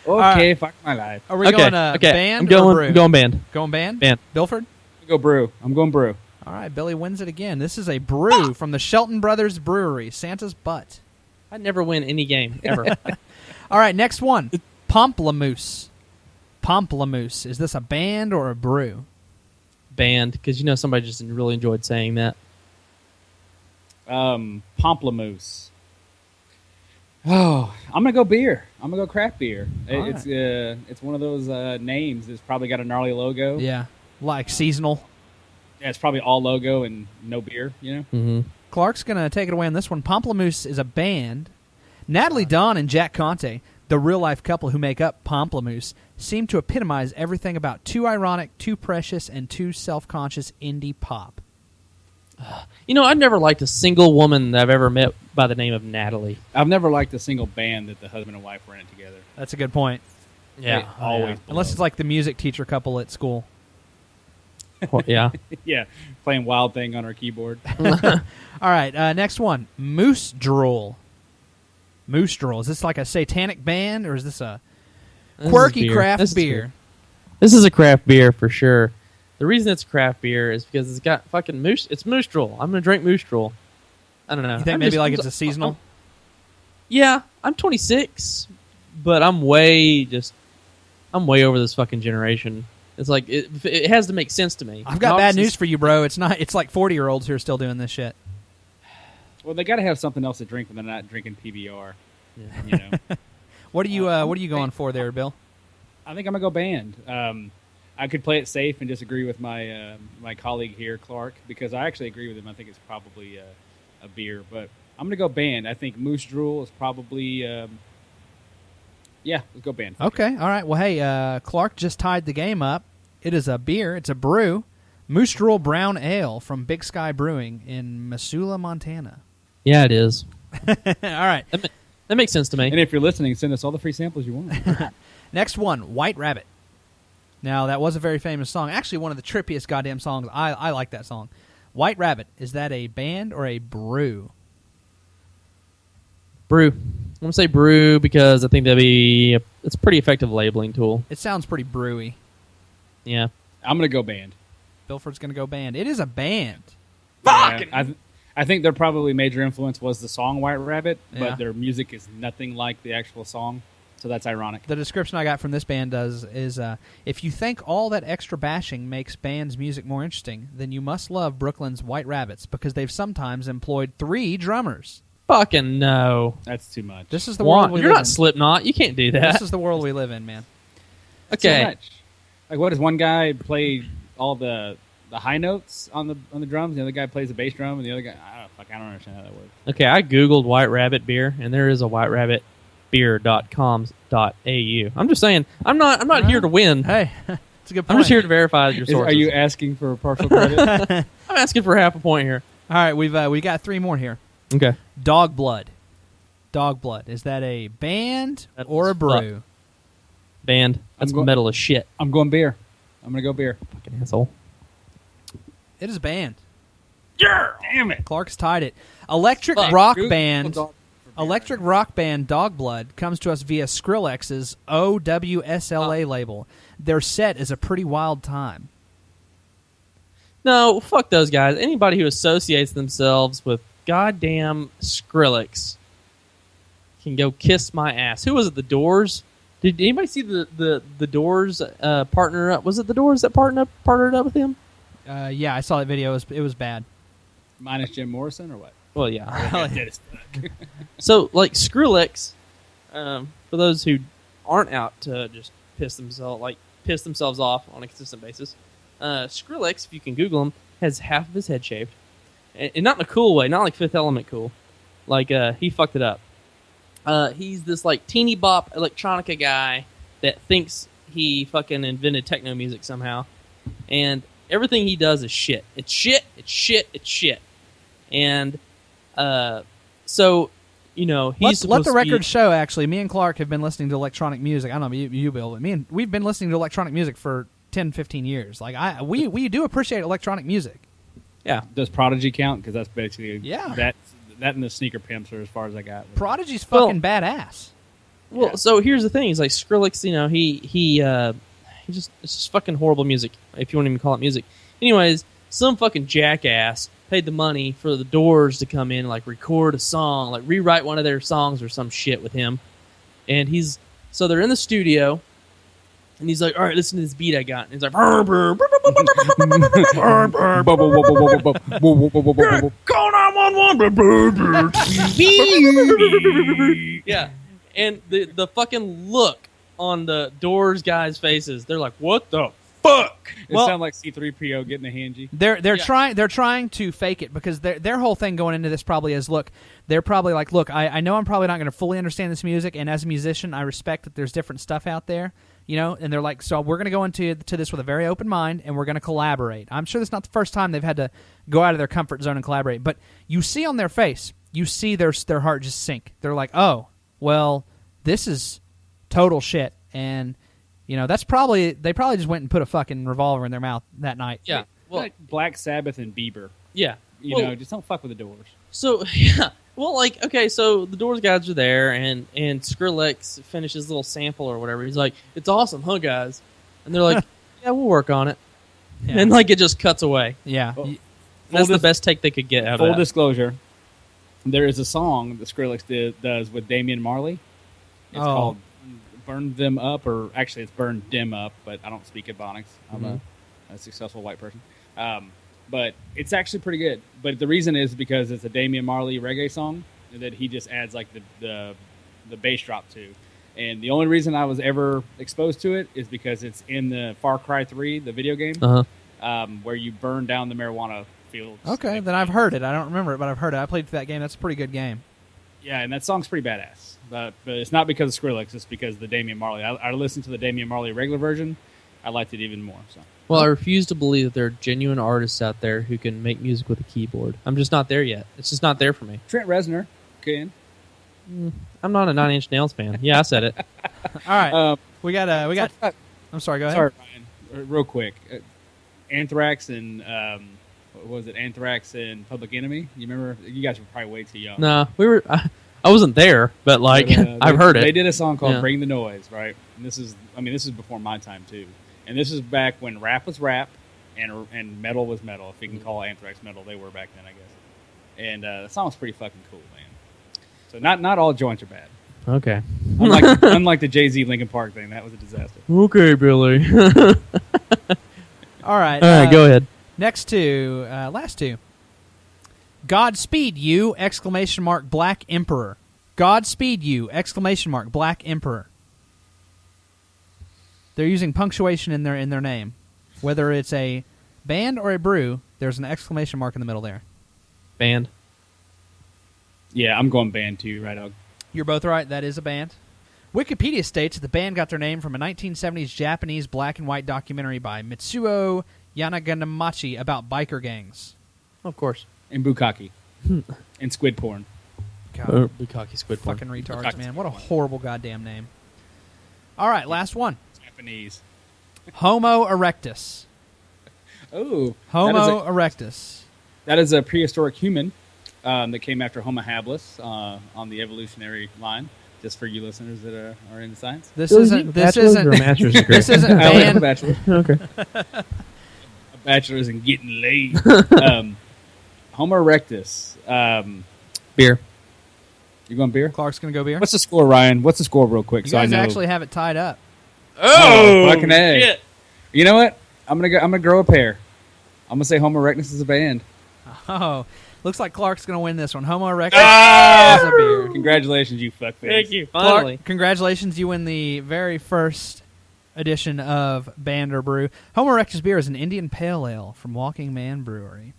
Okay, fuck my life. Are we going band or brew? I'm going band. Going band? Band. Bilford? Go brew. I'm going brew. All right, Billy wins it again. This is a brew from the Shelton Brothers Brewery, Santa's Butt. I never win any game, ever. All right, next one. Pomplamoose. Pomplamoose. Is this a band or a brew? Band, because somebody just really enjoyed saying that. Pomplamoose. Oh, I'm gonna go beer. I'm gonna go craft beer. Right. It's one of those names that's probably got a gnarly logo. Yeah, like seasonal. Yeah, it's probably all logo and no beer. Mm-hmm. Clark's gonna take it away on this one. Pomplamoose is a band. Natalie Dawn and Jack Conte, the real-life couple who make up Pomplamoose, seem to epitomize everything about too ironic, too precious, and too self-conscious indie pop. I've never liked a single woman that I've ever met by the name of Natalie. I've never liked a single band that the husband and wife were in together. That's a good point. Yeah. Always. Unless it's like the music teacher couple at school. Well, yeah. Yeah, playing Wild Thing on our keyboard. All right, next one. Moose Drool. Moose Drool. Is this like a satanic band, or is this a quirky craft beer? This is a craft beer for sure. The reason it's craft beer is because it's got fucking moose. It's Moose Drool. I'm gonna drink Moose Drool. I don't know. You think it's a seasonal? Yeah, I'm 26, but I'm way over this fucking generation. It's like it has to make sense to me. I've got bad news for you, bro. It's not. It's like 40-year-olds who are still doing this shit. Well, they got to have something else to drink when they're not drinking PBR. Yeah. What are you going for there, Bill? I think I'm gonna go band. I could play it safe and disagree with my my colleague here, Clark, because I actually agree with him. I think it's probably a beer, but I'm gonna go band. I think Moose Drool is probably let's go band. Okay, all right. Well, hey, Clark just tied the game up. It is a beer. It's a brew. Moose Drool Brown Ale from Big Sky Brewing in Missoula, Montana. Yeah, it is. All right. That makes sense to me. And if you're listening, send us all the free samples you want. Next one, White Rabbit. Now, that was a very famous song. Actually, one of the trippiest goddamn songs. I like that song. White Rabbit. Is that a band or a brew? Brew. I'm going to say brew because I think it's a pretty effective labeling tool. It sounds pretty brewy. Yeah. I'm going to go band. Bilford's going to go band. It is a band. Fuck! Yeah, I think their probably major influence was the song White Rabbit, but their music is nothing like the actual song, so that's ironic. The description I got from this band is if you think all that extra bashing makes bands' music more interesting, then you must love Brooklyn's White Rabbits because they've sometimes employed 3 drummers. Fucking no. That's too much. This is the world we You're live not in. Slipknot. You can't do that. This is the world we live in, man. Too Okay. much. Like, what does one guy play all the high notes on the drums? The other guy plays the bass drum, and the other guy, I don't understand how that works. Okay, I googled White Rabbit beer, and there is a whiterabbitbeer.com.au. I'm just saying, I'm not here to win. Hey, it's a good point. I'm just here to verify your sources. Are you asking for partial credit? I'm asking for half a point here. All right, we got 3 more here. Okay. Dog Blood. Dog Blood. Is that a band That or is a brew? Band. That's metal as shit. I'm going beer. I'm going to go beer. Fucking asshole. It is a band. Yeah! Damn it. Clark's tied it. Electric Fuck. rock Google band. dog for beer. Electric rock band Dog Blood comes to us via Skrillex's OWSLA label. Their set is a pretty wild time. No, fuck those guys. Anybody who associates themselves with goddamn Skrillex can go kiss my ass. Who was it? The Doors? Did anybody see the Doors partner up? Was it the Doors that partnered up with him? Yeah, I saw that video. It was bad. Minus Jim Morrison or what? Well, yeah. Dead as fuck. So, like Skrillex, for those who aren't out to just piss themselves off on a consistent basis, Skrillex, if you can Google him, has half of his head shaved, and not in a cool way, not like Fifth Element cool. Like he fucked it up. He's this like teeny bop electronica guy that thinks he fucking invented techno music somehow, and everything he does is shit. It's shit. It's shit. It's shit. And so he's Let the supposed to be- record show. Actually, me and Clark have been listening to electronic music. I don't know you Bill, but we've been listening to electronic music for 10, 15 years. Like we do appreciate electronic music. Yeah. Does Prodigy count? Because that's basically Yeah. that and the Sneaker Pimps are as far as I got. Prodigy's fucking badass. Well, so here's the thing: he's like Skrillex. He just it's just fucking horrible music, if you want to even call it music. Anyways, some fucking jackass paid the money for the Doors to come in, like record a song, like rewrite one of their songs or some shit with him. And so they're in the studio, and he's like, "All right, listen to this beat I got." And he's like, "Call 911." Yeah, and the fucking look on the Doors guys' faces, they're like, "What the fuck?" It Well- sounds like C-3PO getting a hangy. They're Yeah. trying to fake it because their whole thing going into this probably is, look, they're probably like, look, I know I'm probably not going to fully understand this music, and as a musician, I respect that there's different stuff out there, and they're like, so we're going to go into this with a very open mind, and we're going to collaborate. I'm sure that's not the first time they've had to go out of their comfort zone and collaborate, but you see on their face, you see their heart just sink. They're like, oh, well, this is total shit, and they probably just went and put a fucking revolver in their mouth that night. Yeah, well, Like Black Sabbath and Bieber. yeah. Just don't fuck with the Doors. So yeah, well, like okay, so the Doors guys are there, and Skrillex finishes his little sample or whatever. He's like, "It's awesome, huh, guys?" And they're like, "Yeah, we'll work on it." Yeah. And like it just cuts away. Yeah. Well, That's the dis- best take they could get out Full of that. disclosure, there is a song that Skrillex does with Damian Marley. It's called Burn Them Up, or actually it's Burn Dim Up, but I don't speak Ebonics. I'm a successful white person. But it's actually pretty good. But the reason is because it's a Damian Marley reggae song that he just adds like the bass drop to. And the only reason I was ever exposed to it is because it's in the Far Cry 3, the video game, where you burn down the marijuana fields. Okay, then I've heard it. I don't remember it, but I've heard it. I played through that game. That's a pretty good game. Yeah, and that song's pretty badass. But it's not because of Skrillex. It's because of the Damian Marley. I listened to the Damian Marley regular version. I liked it even more. So. Well, I refuse to believe that there are genuine artists out there who can make music with a keyboard. I'm just not there yet. It's just not there for me. Trent Reznor can. I'm not a Nine Inch Nails fan. Yeah, I said it. All right. We got. I'm sorry. Go ahead. Sorry, Ryan. Real quick. Anthrax and what was it? Anthrax and Public Enemy. You remember? You guys were probably way too young. No, we were. I wasn't there, but like I've heard it. They did a song called Yeah. "Bring the Noise," right? And this is before my time too. And this is back when rap was rap and metal was metal. If you can call Anthrax metal, they were back then, I guess. And the song was pretty fucking cool, man. So not all joints are bad. Okay. Unlike the Jay-Z Linkin Park thing, that was a disaster. Okay, Billy. All right. All right, go ahead. Next two, last two. Godspeed you! Black Emperor. Godspeed you! Black Emperor. They're using punctuation in their name. Whether it's a band or a brew, there's an exclamation mark in the middle there. Band. Yeah, I'm going band too, right? Out. You're both right. That is a band. Wikipedia states that the band got their name from a 1970s Japanese black and white documentary by Mitsuo Yanaganamachi about biker gangs. Of course. And bukkake. And squid porn. God, Bukkake squid porn. fucking retards, Bukkake man. What a horrible goddamn name. All right, last one. Japanese. Homo erectus. Oh. Homo erectus. That is a prehistoric human that came after Homo habilis on the evolutionary line. Just for you listeners that are into science. This isn't Or a master's degree? this isn't I only have a band. bachelor. Okay. A bachelor's in getting laid. Homo erectus. Beer. You going beer? Clark's gonna go beer. What's the score, Ryan? What's the score, real quick? You so I guys know. actually have it tied up. Oh, fucking A. shit. You know what? I'm gonna grow a pair. I'm gonna say Homo erectus is a band. Oh, looks like Clark's gonna win this one. Homo erectus is a beer. Congratulations, you fuckface. Thank you. Clark, Finally. congratulations, you win the very first edition of Band or Brew. Homo erectus beer is an Indian pale ale from Walking Man Brewery.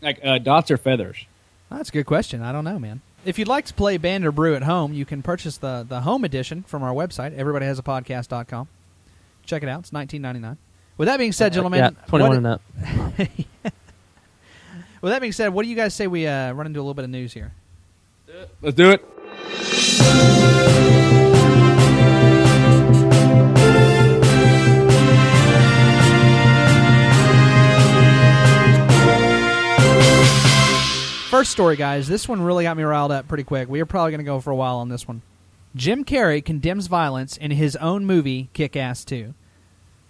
Like dots or feathers? That's a good question. I don't know, man. If you'd like to play Band or Brew at home, you can purchase the home edition from our website, everybodyhasapodcast.com. Check it out. It's $19.99. With that being said, gentlemen, Yeah, 21 and up. with that being said, what do you guys say we run into a little bit of news here? Let's do it. First story, guys. This one really got me riled up pretty quick. We are probably going to go for a while on this one. Jim Carrey condemns violence in his own movie, Kick-Ass 2.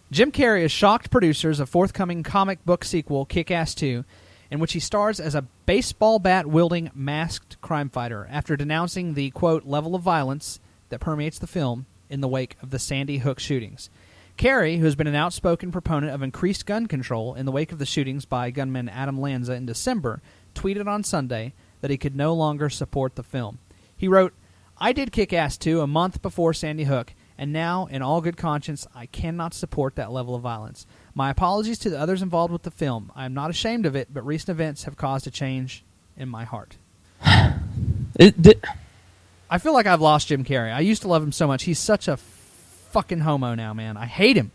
Jim Carrey has shocked producers of forthcoming comic book sequel, Kick-Ass 2, in which he stars as a baseball bat-wielding masked crime fighter after denouncing the, quote, level of violence that permeates the film in the wake of the Sandy Hook shootings. Carrey, who has been an outspoken proponent of increased gun control in the wake of the shootings by gunman Adam Lanza in December, tweeted on Sunday that he could no longer support the film. He wrote, I did Kick-Ass 2 a month before Sandy Hook, and now, in all good conscience, I cannot support that level of violence. My apologies to the others involved with the film. I am not ashamed of it, but recent events have caused a change in my heart. I feel like I've lost Jim Carrey. I used to love him so much. He's such a fucking homo now, man. I hate him.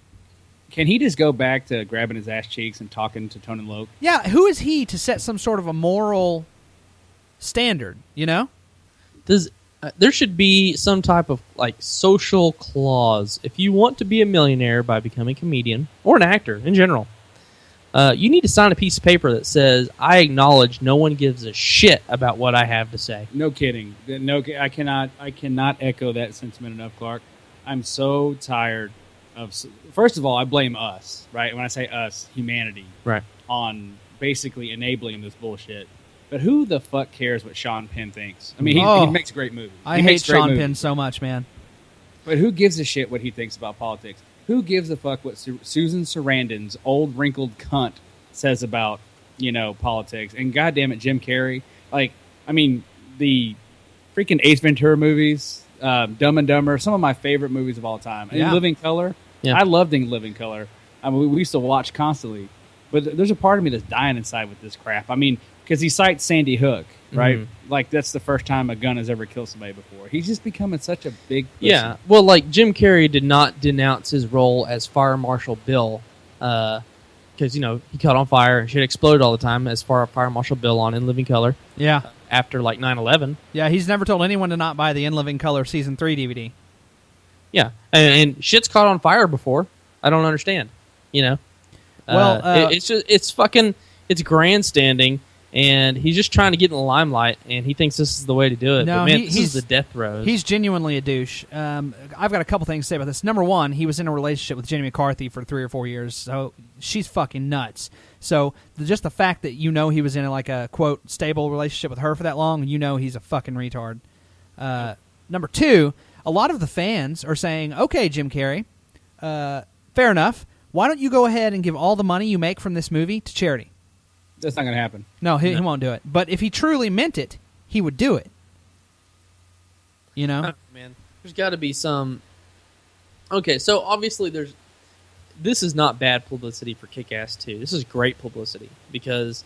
Can he just go back to grabbing his ass cheeks and talking to Tony Loke? Yeah, who is he to set some sort of a moral standard, you know? There should be some type of like social clause. If you want to be a millionaire by becoming a comedian or an actor in general, you need to sign a piece of paper that says, I acknowledge no one gives a shit about what I have to say. No kidding. No, I cannot echo that sentiment enough, Clark. I'm so tired of. First of all, I blame us, right? When I say us, humanity, Right. on basically enabling this bullshit. But who the fuck cares what Sean Penn thinks? I mean, he makes great movies. I hate Sean Penn so much, man. But who gives a shit what he thinks about politics? Who gives a fuck what Susan Sarandon's old wrinkled cunt says about, politics? And goddamn it, Jim Carrey. Like, I mean, the freaking Ace Ventura movies, Dumb and Dumber, some of my favorite movies of all time. Yeah. In Living Color, Yeah. I loved In Living Color. I mean, we used to watch constantly. But there's a part of me that's dying inside with this crap. I mean, because he cites Sandy Hook, right? Mm-hmm. Like, that's the first time a gun has ever killed somebody before. He's just becoming such a big pussy. Yeah, well, like Jim Carrey did not denounce his role as Fire Marshal Bill, because he caught on fire and shit exploded all the time as Fire Marshal Bill on In Living Color. Yeah. After like 9/11. Yeah, he's never told anyone to not buy the In Living Color Season 3 DVD. Yeah, and shit's caught on fire before. I don't understand. Well, it's grandstanding. And he's just trying to get in the limelight, and he thinks this is the way to do it. No, but man, this is the death throes. He's genuinely a douche. I've got a couple things to say about this. Number one, he was in a relationship with Jenny McCarthy for 3 or 4 years, so she's fucking nuts. So just the fact that he was in a, quote, stable relationship with her for that long, he's a fucking retard. Number two, a lot of the fans are saying, okay, Jim Carrey, fair enough. Why don't you go ahead and give all the money you make from this movie to charity? That's not going to happen. No, he won't do it. But if he truly meant it, he would do it. You know? Man, there's got to be some... Okay, so obviously this is not bad publicity for Kick-Ass 2. This is great publicity because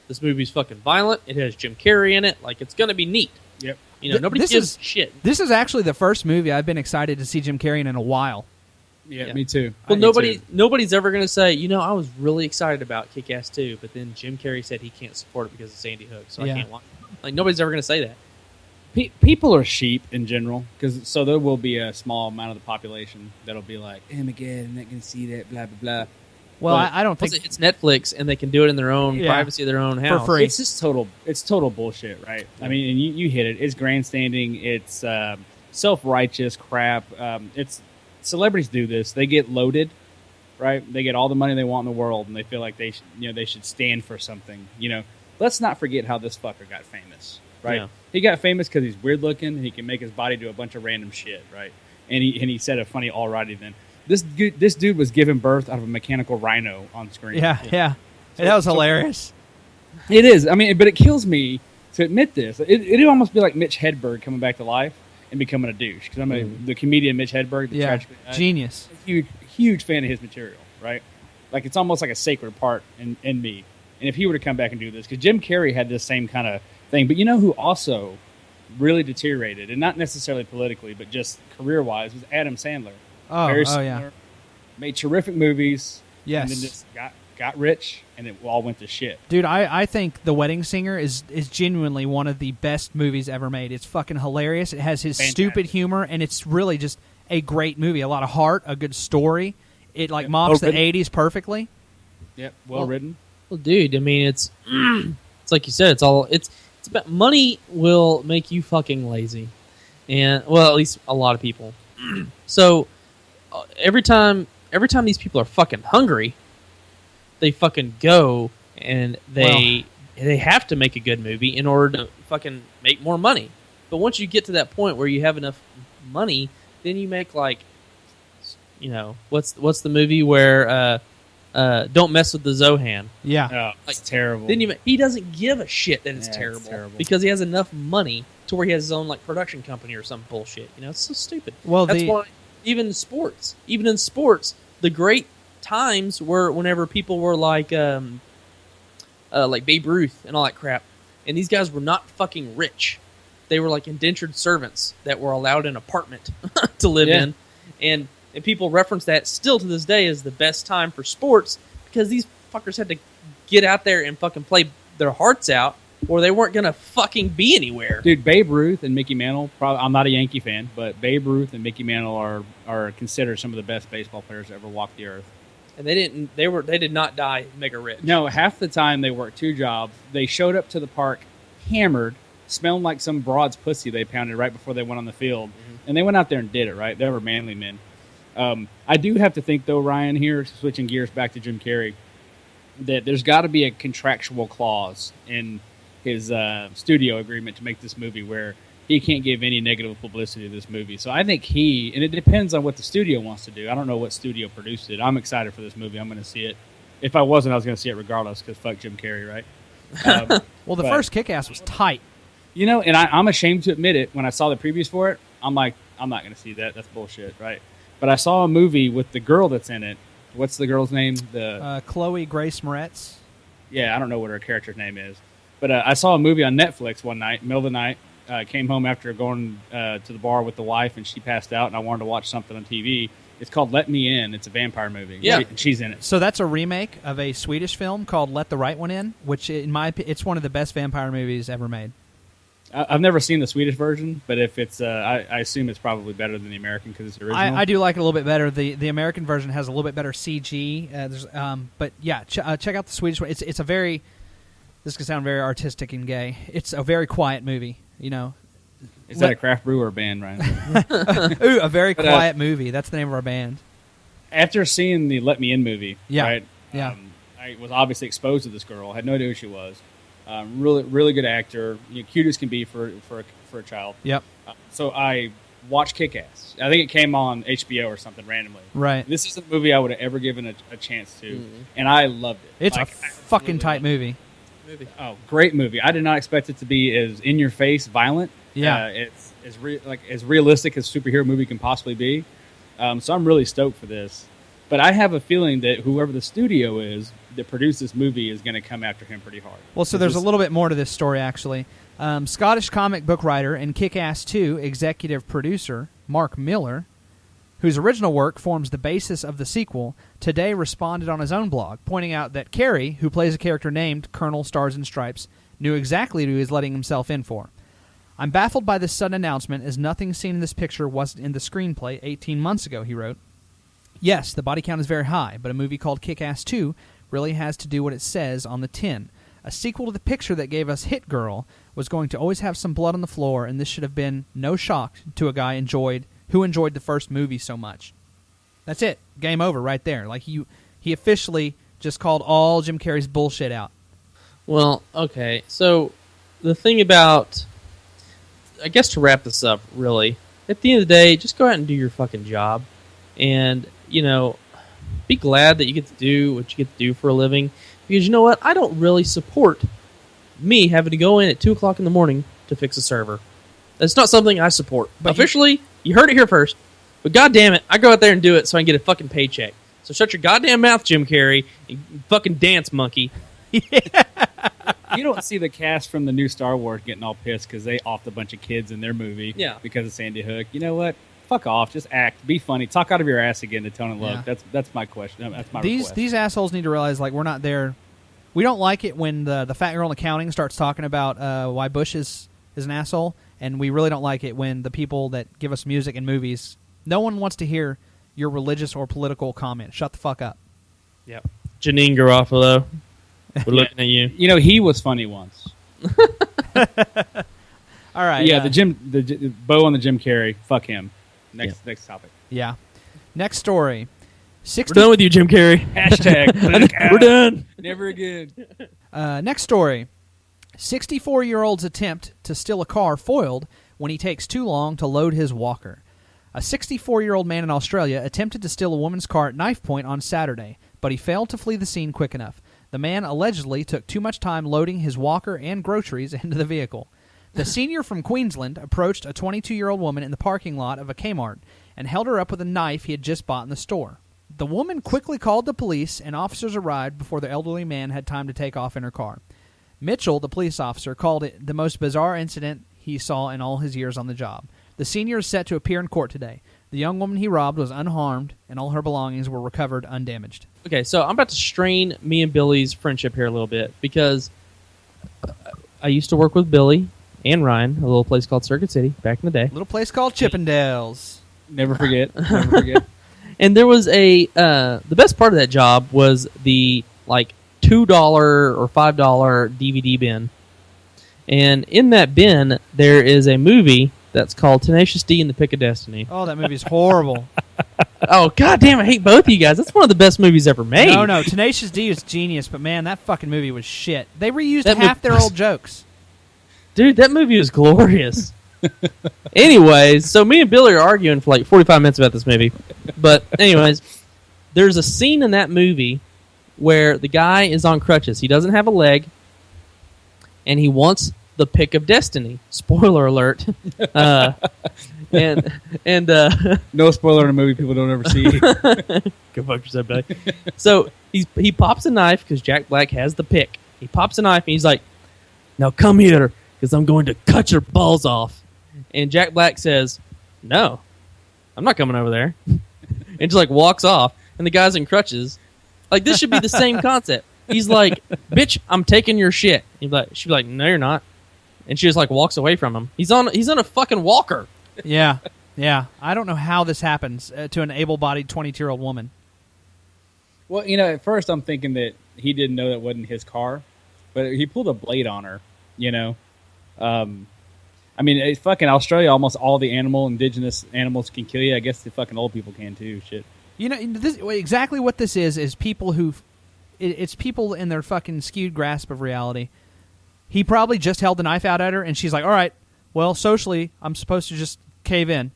this movie's fucking violent. It has Jim Carrey in it. Like, it's going to be neat. Yep. You know, nobody gives a shit. This is actually the first movie I've been excited to see Jim Carrey in a while. Yeah, me too. Well, nobody's ever going to say, you know, I was really excited about Kick-Ass 2, but then Jim Carrey said he can't support it because of Sandy Hook, so I can't watch it. Like, nobody's ever going to say that. People are sheep in general, so there will be a small amount of the population that'll be like, "Oh my god, I'm not going to see that." Blah blah blah. Well, I don't think it's Netflix, and they can do it in their own privacy of their own house for free. It's just total bullshit, right? I mean, and you hit it. It's grandstanding. It's self-righteous crap. It's celebrities do this. They get loaded, right? They get all the money they want in the world, and they feel like they should stand for something. You know, let's not forget how this fucker got famous. Right, Yeah. He got famous because he's weird looking. And he can make his body do a bunch of random shit, right? And he said a funny "alrighty" then. This dude was given birth out of a mechanical rhino on screen. Yeah. That was hilarious. It is. I mean, but it kills me to admit this. It'd almost be like Mitch Hedberg coming back to life and becoming a douche. Because the comedian Mitch Hedberg. Genius. Huge fan of his material, right? Like it's almost like a sacred part in me. And if he were to come back and do this, because Jim Carrey had this same kind of thing. But you know who also really deteriorated, and not necessarily politically, but just career-wise, was Adam Sandler. Very similar. Made terrific movies. Yes. And then just got rich, and it all went to shit. Dude, I think The Wedding Singer is genuinely one of the best movies ever made. It's fucking hilarious. It has his stupid humor, and it's really just a great movie. A lot of heart, a good story. It mocks the 80s perfectly. Yep, well written. Well, dude, I mean, it's like you said, it's about money will make you fucking lazy, and well, at least a lot of people. So every time these people are fucking hungry, they fucking go and they have to make a good movie in order to fucking make more money. But once you get to that point where you have enough money, then you make like, you know, what's the movie where Don't Mess with the Zohan. Yeah. It's terrible. Then he doesn't give a shit that it's terrible because he has enough money to where he has his own like production company or some bullshit. You know, it's so stupid. Well, that's why even in sports, the great times were whenever people were like Babe Ruth and all that crap, and these guys were not fucking rich. They were like indentured servants that were allowed an apartment to live in, and people reference that still to this day as the best time for sports because these fuckers had to get out there and fucking play their hearts out or they weren't going to fucking be anywhere. Dude, Babe Ruth and Mickey Mantle, I'm not a Yankee fan, but Babe Ruth and Mickey Mantle are considered some of the best baseball players that ever walked the earth. And they did not die mega rich. No, half the time they worked 2 jobs. They showed up to the park hammered, smelling like some broad's pussy they pounded right before they went on the field. And they went out there and did it, right? They were manly men. I do have to think, though, Ryan, here, switching gears back to Jim Carrey, that there's got to be a contractual clause in his studio agreement to make this movie where he can't give any negative publicity to this movie. So I think and it depends on what the studio wants to do. I don't know what studio produced it. I'm excited for this movie. I'm going to see it. If I wasn't, I was going to see it regardless because fuck Jim Carrey, right? Well, the first Kick-Ass was tight. You know, and I'm ashamed to admit it. When I saw the previews for it, I'm like, I'm not going to see that. That's bullshit, right? But I saw a movie with the girl that's in it. What's the girl's name? Chloe Grace Moretz. Yeah, I don't know what her character's name is. But I saw a movie on Netflix one night, middle of the night. Came home after going to the bar with the wife, and she passed out, and I wanted to watch something on TV. It's called Let Me In. It's a vampire movie. Yeah. She's in it. So that's a remake of a Swedish film called Let the Right One In, which, in my opinion, it's one of the best vampire movies ever made. I've never seen the Swedish version, but if it's, I assume it's probably better than the American because it's original. I do like it a little bit better. The American version has a little bit better CG. But yeah, check out the Swedish one. It's a very, this could sound very artistic and gay. It's a very quiet movie. You know. Is that a craft brewer band, Ryan? Ooh, a very quiet movie. That's the name of our band. After seeing the Let Me In movie, right? Yeah. I was obviously exposed to this girl. Had no idea who she was. Really good actor. Cute as can be for a child. Yep. So I watched Kick-Ass. I think it came on HBO or something randomly. Right. This isn't a movie I would have ever given a chance to, and I loved it. It's a fucking tight movie. movie. Oh, great movie! I did not expect it to be as in your face, violent. Yeah. It's as realistic as a superhero movie can possibly be. So I'm really stoked for this. But I have a feeling that whoever the studio is that produced this movie is going to come after him pretty hard. Well, so there's a little bit more to this story, actually. Scottish comic book writer and Kick-Ass 2 executive producer Mark Miller, whose original work forms the basis of the sequel, today responded on his own blog, pointing out that Carey, who plays a character named Colonel Stars and Stripes, knew exactly who he was letting himself in for. I'm baffled by this sudden announcement, as nothing seen in this picture wasn't in the screenplay 18 months ago, he wrote. Yes, the body count is very high, but a movie called Kick-Ass 2 really has to do what it says on the tin. A sequel to the picture that gave us Hit Girl was going to always have some blood on the floor, and this should have been no shock to a guy who enjoyed the first movie so much. That's it. Game over right there. Like he officially just called all Jim Carrey's bullshit out. Well, okay. So the thing about, I guess to wrap this up, really, at the end of the day, just go out and do your fucking job. And, be glad that you get to do what you get to do for a living. Because you know what? I don't really support me having to go in at 2 o'clock in the morning to fix a server. That's not something I support. But officially, you heard it here first. But goddamn it, I go out there and do it so I can get a fucking paycheck. So shut your goddamn mouth, Jim Carrey, you fucking dance monkey. You don't see the cast from the new Star Wars getting all pissed because they offed a bunch of kids in their movie because of Sandy Hook. You know what? Fuck off. Just act. Be funny. Talk out of your ass again to Tone and Look. That's my question. That's my request. These assholes need to realize, like, we're not there. We don't like it when the fat girl in accounting starts talking about why Bush is an asshole, and we really don't like it when the people that give us music and movies, no one wants to hear your religious or political comment. Shut the fuck up. Yep. Janine Garofalo, we're looking at you. He was funny once. All right. Yeah, the Bo on the Jim Carrey. Fuck him. Next topic. Yeah. Next story. We're done with you, Jim Carrey. Hashtag. We're done. Never again. Next story. 64-year-old's attempt to steal a car foiled when he takes too long to load his walker. A 64-year-old man in Australia attempted to steal a woman's car at knife point on Saturday, but he failed to flee the scene quick enough. The man allegedly took too much time loading his walker and groceries into the vehicle. The senior from Queensland approached a 22-year-old woman in the parking lot of a Kmart and held her up with a knife he had just bought in the store. The woman quickly called the police, and officers arrived before the elderly man had time to take off in her car. Mitchell, the police officer, called it the most bizarre incident he saw in all his years on the job. The senior is set to appear in court today. The young woman he robbed was unharmed, and all her belongings were recovered undamaged. Okay, so I'm about to strain me and Billy's friendship here a little bit, because I used to work with Billy and Ryan, a little place called Circuit City, back in the day. A little place called Chippendales. Never forget. Never forget. And there was the best part of that job was the, $2 or $5 DVD bin. And in that bin, there is a movie that's called Tenacious D and the Pick of Destiny. Oh, that movie's horrible. Oh, goddamn, I hate both of you guys. That's one of the best movies ever made. No, Tenacious D was genius, but man, that fucking movie was shit. They reused half their old jokes. Dude, that movie was glorious. Anyways, so me and Billy are arguing for 45 minutes about this movie. But anyways, there's a scene in that movie where the guy is on crutches. He doesn't have a leg, and he wants the Pick of Destiny. Spoiler alert. And no spoiler in a movie people don't ever see. Go fuck yourself, Billy. So he pops a knife because Jack Black has the pick. He pops a knife and he's like, "Now come here, because I'm going to cut your balls off." And Jack Black says, "No, I'm not coming over there." And just walks off. And the guy's in crutches. This should be the same concept. He's like, "Bitch, I'm taking your shit." She'd be like, "No, you're not." And she just walks away from him. He's on a fucking walker. Yeah. I don't know how this happens to an able-bodied 22-year-old woman. Well, at first I'm thinking that he didn't know that wasn't his car, but he pulled a blade on her. It's fucking Australia. Almost all the indigenous animals can kill you. I guess the fucking old people can too. Shit. Exactly what this is people who, it's people in their fucking skewed grasp of reality. He probably just held the knife out at her, and she's like, "All right, well, socially, I'm supposed to just cave in.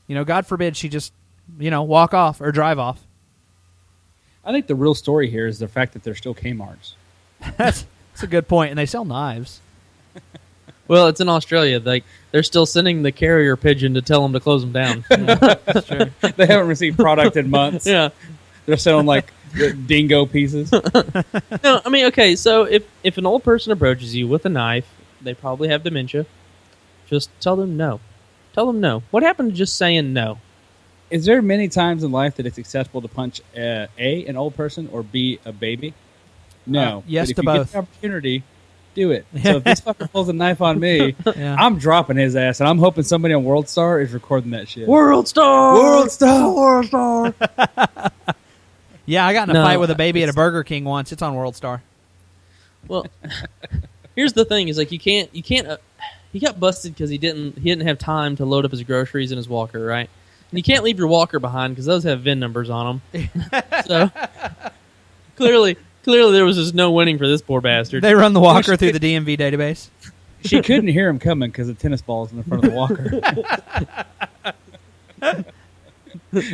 God forbid she just, walk off or drive off." I think the real story here is the fact that they're still Kmart's. That's That's a good point. And they sell knives. Well, it's in Australia. They're still sending the carrier pigeon to tell them to close them down. That's true. They haven't received product in months. Yeah. They're selling like dingo pieces. No, I mean, okay, so if an old person approaches you with a knife, they probably have dementia. Just tell them no. Tell them no. What happened to just saying no? Is there many times in life that it's acceptable to punch A, an old person, or B, a baby? No. Yes but if to you both. get the opportunity, do it. So if this fucker pulls a knife on me, I'm dropping his ass, and I'm hoping somebody on World Star is recording that shit. World Star! World Star! World Star! Yeah, I got in a No, fight with a baby at a Burger King once. It's on World Star. Well, here's the thing: is like you can't. He got busted because he didn't have time to load up his groceries in his walker, right? And you can't leave your walker behind because those have VIN numbers on them. So clearly there was just no winning for this poor bastard. They run the walker through the DMV database. She couldn't hear him coming because the tennis ball's in the front of the walker.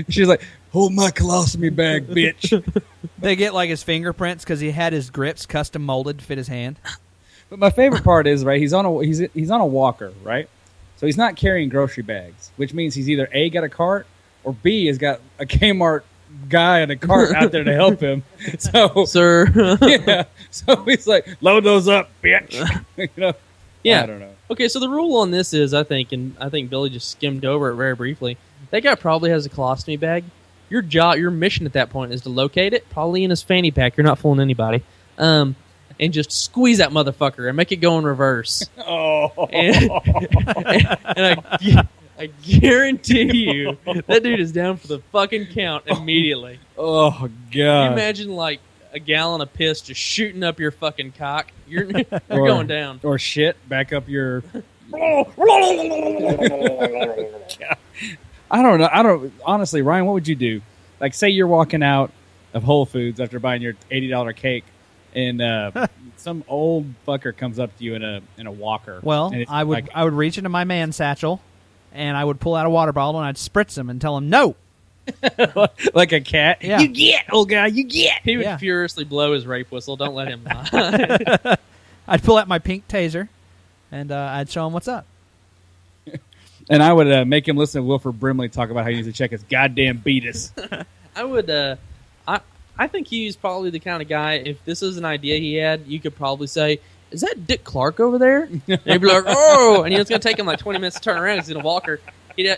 She's like, hold my colostomy bag, bitch. They get like his fingerprints because he had his grips custom molded to fit his hand. But my favorite part is, right, he's on a walker, right? So he's not carrying grocery bags, which means he's either A, got a cart, or B, has got a Kmart guy in a cart out there to help him. So, Sir. yeah. So he's like, load those up, bitch. You know? Yeah. I don't know. Okay, so the rule on this is, I think Billy just skimmed over it very briefly. That guy probably has a colostomy bag. Your mission at that point is to locate it, probably in his fanny pack. You're not fooling anybody. And just squeeze that motherfucker and make it go in reverse. Oh. And I guarantee you that dude is down for the fucking count immediately. Oh, God. Can you imagine like a gallon of piss just shooting up your fucking cock? You're going down. Or shit, back up your... I don't know. Honestly, Ryan, what would you do? Like, say you're walking out of Whole Foods after buying your $80 cake, and some old fucker comes up to you in a walker. Well, and I would reach into my man satchel, and I would pull out a water bottle, and I'd spritz him and tell him no. Like a cat. Yeah. You get, old guy, you get. He would furiously blow his rape whistle. Don't let him lie. I'd pull out my pink taser, and I'd show him what's up. And I would make him listen to Wilford Brimley talk about how he needs to check his goddamn beatus. I would. I think he's probably the kind of guy. If this is an idea he had, you could probably say, "Is that Dick Clark over there?" And he'd be like, "Oh!" And it's going to take him like 20 minutes to turn around. He's in a walker. They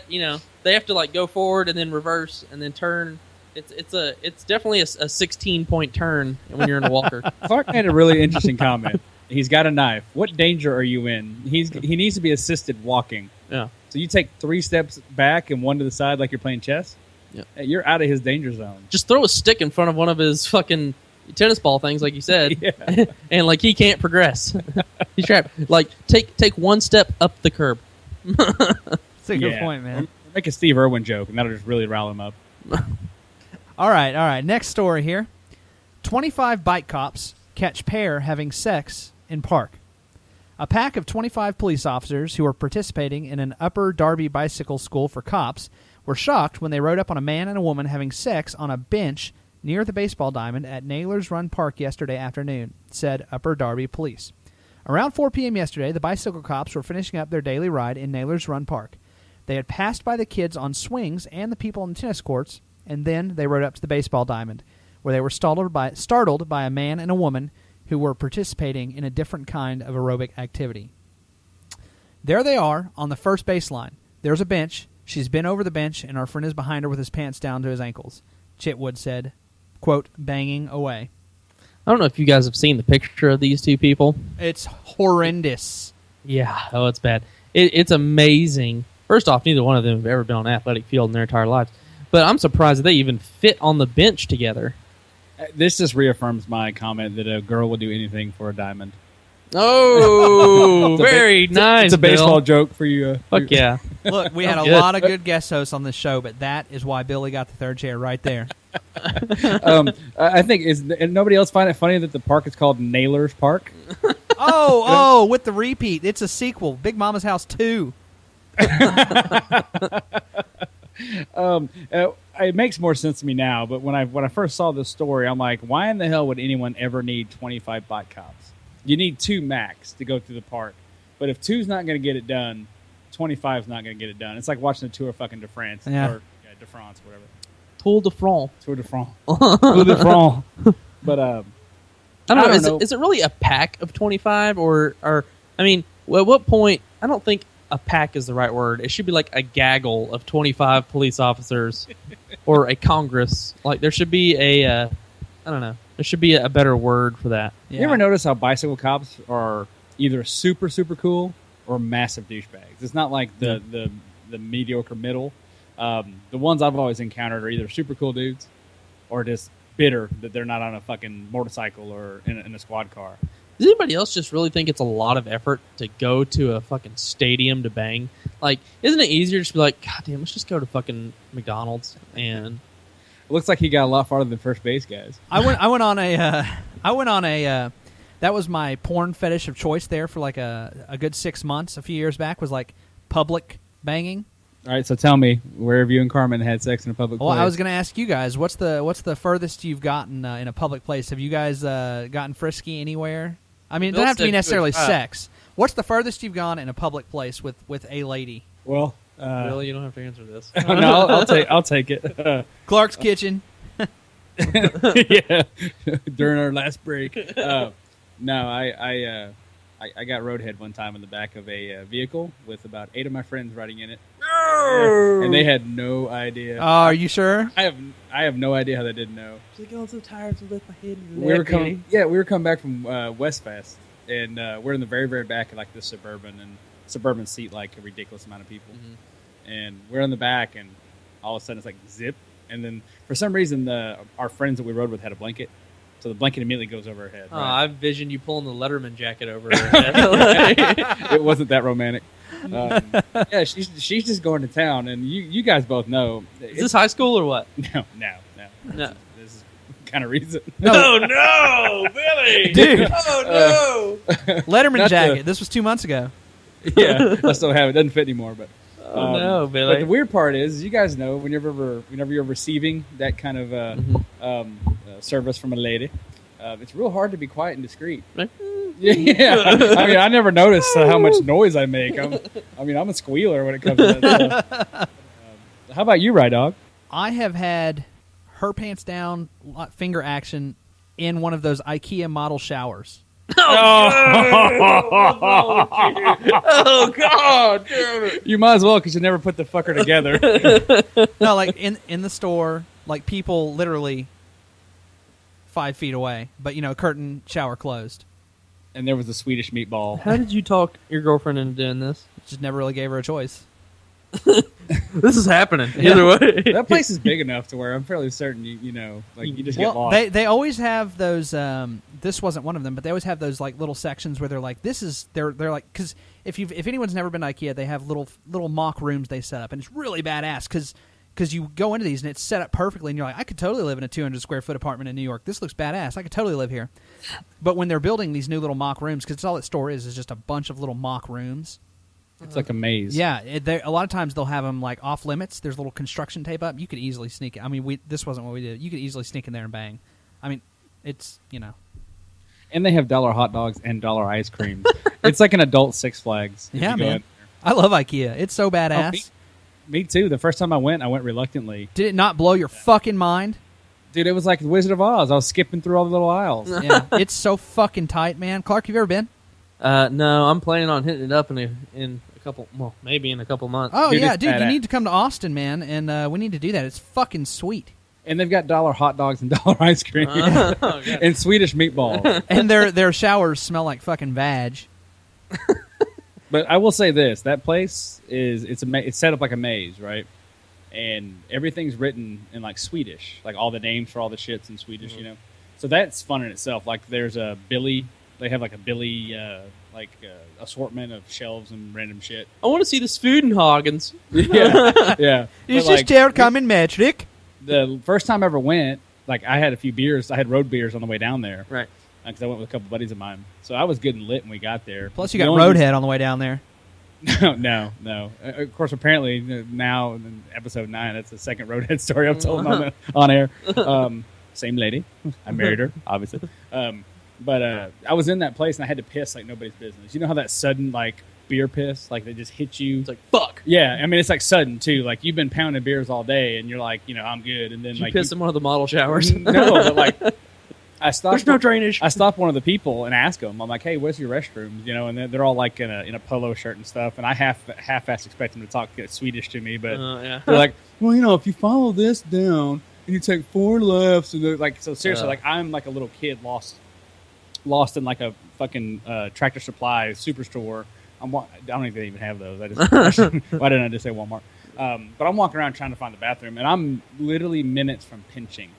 have to like go forward and then reverse and then turn. It's definitely a 16-point turn when you're in a walker. Clark made a really interesting comment. He's got a knife. What danger are you in? He needs to be assisted walking. Yeah. So you take 3 steps back and 1 to the side like you're playing chess? Yeah. You're out of his danger zone. Just throw a stick in front of one of his fucking tennis ball things, like you said, Yeah. and like he can't progress. He's trapped. Like take 1 step up the curb. That's a good point, man. Make a Steve Irwin joke, and that'll just really rile him up. All right. Next story here. 25 bike cops catch pair having sex in park. A pack of 25 police officers who were participating in an Upper Darby bicycle school for cops were shocked when they rode up on a man and a woman having sex on a bench near the baseball diamond at Naylor's Run Park yesterday afternoon, said Upper Darby police. Around 4 p.m. yesterday, the bicycle cops were finishing up their daily ride in Naylor's Run Park. They had passed by the kids on swings and the people on the tennis courts, and then they rode up to the baseball diamond, where they were startled by a man and a woman who were participating in a different kind of aerobic activity. There they are on the first baseline. There's a bench. She's been over the bench, and our friend is behind her with his pants down to his ankles, Chitwood said, quote, banging away. I don't know if you guys have seen the picture of these two people. It's horrendous. Yeah. Oh, it's bad. It's amazing. First off, neither one of them have ever been on an athletic field in their entire lives. But I'm surprised that they even fit on the bench together. This just reaffirms my comment that a girl will do anything for a diamond. Oh, very nice. It's a baseball Bill. joke for you. Fuck yeah. Look, we had a Good. lot of good guest hosts on this show, but that is why Billy got the third chair right there. I think and nobody else find it funny that the park is called Naylor's Park? With the repeat. It's a sequel. Big Mama's House 2. It makes more sense to me now, but when I first saw this story, I'm like, why in the hell would anyone ever need 25 bike cops? You need 2 max to go through the park. But if 2's not going to get it done, 25's not going to get it done. It's like watching the Tour of fucking de France. Yeah. Or de France, whatever. Tour de France. Tour de France. Tour de France. But, I don't know. Is it really a pack of 25 or I mean, at what point? I don't think a pack is the right word. It should be like a gaggle of 25 police officers or a Congress. Like there should be I don't know. There should be a better word for that. Yeah. You ever notice how bicycle cops are either super, super cool or massive douchebags? It's not like the mediocre middle. The ones I've always encountered are either super cool dudes or just bitter that they're not on a fucking motorcycle or in a squad car. Does anybody else just really think it's a lot of effort to go to a fucking stadium to bang? Like, isn't it easier to be like, God damn, let's just go to fucking McDonald's and... It looks like he got a lot farther than first base guys. I went on a that was my porn fetish of choice there for like a good 6 months a few years back, was like public banging. All right, so tell me, where have you and Carmen had sex in a public place? Well, I was going to ask you guys, what's the furthest you've gotten in a public place? Have you guys gotten frisky anywhere? I mean, it doesn't have to be necessarily sex. What's the furthest you've gone in a public place with a lady? Well, really, you don't have to answer this. No, I'll take it. Clark's Kitchen. Yeah, during our last break. No, I got roadhead one time in the back of a vehicle with about 8 of my friends riding in it, and they had no idea. Oh, are you sure? I have no idea how they didn't know. Just going so tired to lift my head. We were coming back from Westfest, and we're in the very, very back of like the suburban seat like a ridiculous amount of people, and we're in the back, and all of a sudden it's like zip, and then for some reason our friends that we rode with had a blanket. So the blanket immediately goes over her head. Oh, right? I envisioned you pulling the Letterman jacket over her head. It wasn't that romantic. Yeah, she's just going to town, and you guys both know. Is this high school or what? No. No. This is kind of reason. Oh no, Billy! Dude. Oh no! Letterman jacket. This was 2 months ago. Yeah, I still have it. Doesn't fit anymore, but. Oh no, Billy! But the weird part is, you guys know, whenever you're receiving that kind of service from a lady, it's real hard to be quiet and discreet. Yeah, I mean, I never noticed how much noise I make. I'm a squealer when it comes to that stuff. How about you, Rye Dog? I have had her pants down finger action in one of those IKEA model showers. Oh God! Damn it! You might as well, because you never put the fucker together. No, like in the store, like people literally 5 feet away, but curtain, shower closed. And there was the Swedish meatball. How did you talk your girlfriend into doing this? Just never really gave her a choice. This is happening. Either way, That place is big enough to where I'm fairly certain you just get lost. They always have those. This wasn't one of them, but they always have those like little sections where they're like, they're like, because if anyone's never been to IKEA, they have little mock rooms they set up, and it's really badass because you go into these and it's set up perfectly, and you're like, I could totally live in a 200 square foot apartment in New York. This looks badass. I could totally live here. But when they're building these new little mock rooms, because all that store is just a bunch of little mock rooms. It's like a maze. Yeah, a lot of times they'll have them like off limits. There's little construction tape up. You could easily sneak it. I mean, this wasn't what we did. You could easily sneak in there and bang. I mean, it's And they have dollar hot dogs and dollar ice creams. It's like an adult Six Flags. Yeah, man. I love IKEA. It's so badass. Me too. The first time I went reluctantly. Did it not blow your fucking mind? Dude, it was like the Wizard of Oz. I was skipping through all the little aisles. Yeah, it's so fucking tight, man. Clark, you ever been? No, I'm planning on hitting it up in a couple, maybe in a couple months. Oh, Dude, yeah, it's dude, you badass. need to come to Austin, man, and we need to do that. It's fucking sweet. And they've got dollar hot dogs and dollar ice cream and Swedish meatballs. And their showers smell like fucking vag. But I will say this: that place it's set up like a maze, right? And everything's written in like Swedish, like all the names for all the shits in Swedish, So that's fun in itself. Like there's a Billy. They have like a Billy assortment of shelves and random shit. I want to see this food in Hagens. Yeah. Is But, this like, chair coming magic? the first time I ever went, like I had a few beers. I had road beers on the way down there, Right. Because I went with a couple buddies of mine. So I was getting lit when we got there. Plus, you The got only- Roadhead on the way down there. No. Of course, apparently now in episode 9, that's the second Roadhead story I've told on air. Same lady. I married her, obviously. But I was in that place and I had to piss like nobody's business. You know how that sudden like beer piss, like they just hit you. It's like fuck. Yeah, I mean it's like sudden too. Like you've been pounding beers all day and you're like, I'm good. And then Did you like piss in one of the model showers? No, but like I stopped. There's no drainage. I stopped one of the people and asked them. I'm like, "Hey, where's your restrooms?" And they're all like in a polo shirt and stuff. And I half-assed expect them to talk Swedish to me, but Yeah. they're like, "Well, if you follow this down and you take 4 lefts," and they're like, so seriously, like I'm like a little kid lost in like a fucking Tractor Supply superstore. I don't even have those. Why didn't I just say Walmart? But I'm walking around trying to find the bathroom, and I'm literally minutes from pinching.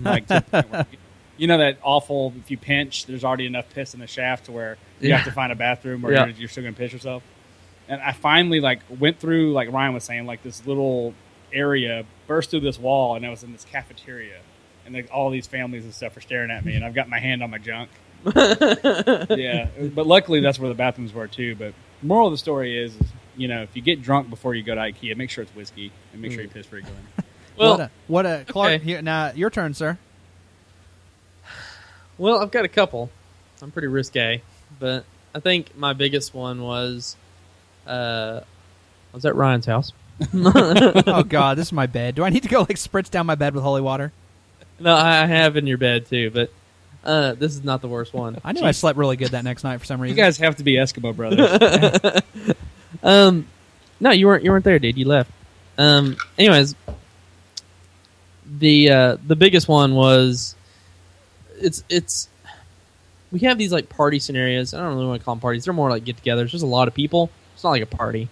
Like, to the point where, that awful, if you pinch, there's already enough piss in the shaft to where you have to find a bathroom or you're still going to piss yourself. And I finally, like, went through, like Ryan was saying, like this little area, burst through this wall, and I was in this cafeteria. And like, all these families and stuff are staring at me, and I've got my hand on my junk. Yeah, but luckily that's where the bathrooms were too. But moral of the story is if you get drunk before you go to IKEA, make sure it's whiskey and make sure you piss before you go in. Well, Clark? okay. Here, now your turn, sir. Well, I've got a couple. I'm pretty risque, but I think my biggest one was at Ryan's house. Oh God, this is my bed. Do I need to go like spritz down my bed with holy water? No, I have in your bed too, but this is not the worst one. I knew I slept really good that next night for some reason. You guys have to be Eskimo brothers. No, you weren't there, dude. You left. Anyways, the biggest one was it's we have these like party scenarios. I don't really want to call them parties. They're more like get-togethers. There's a lot of people. It's not like a party,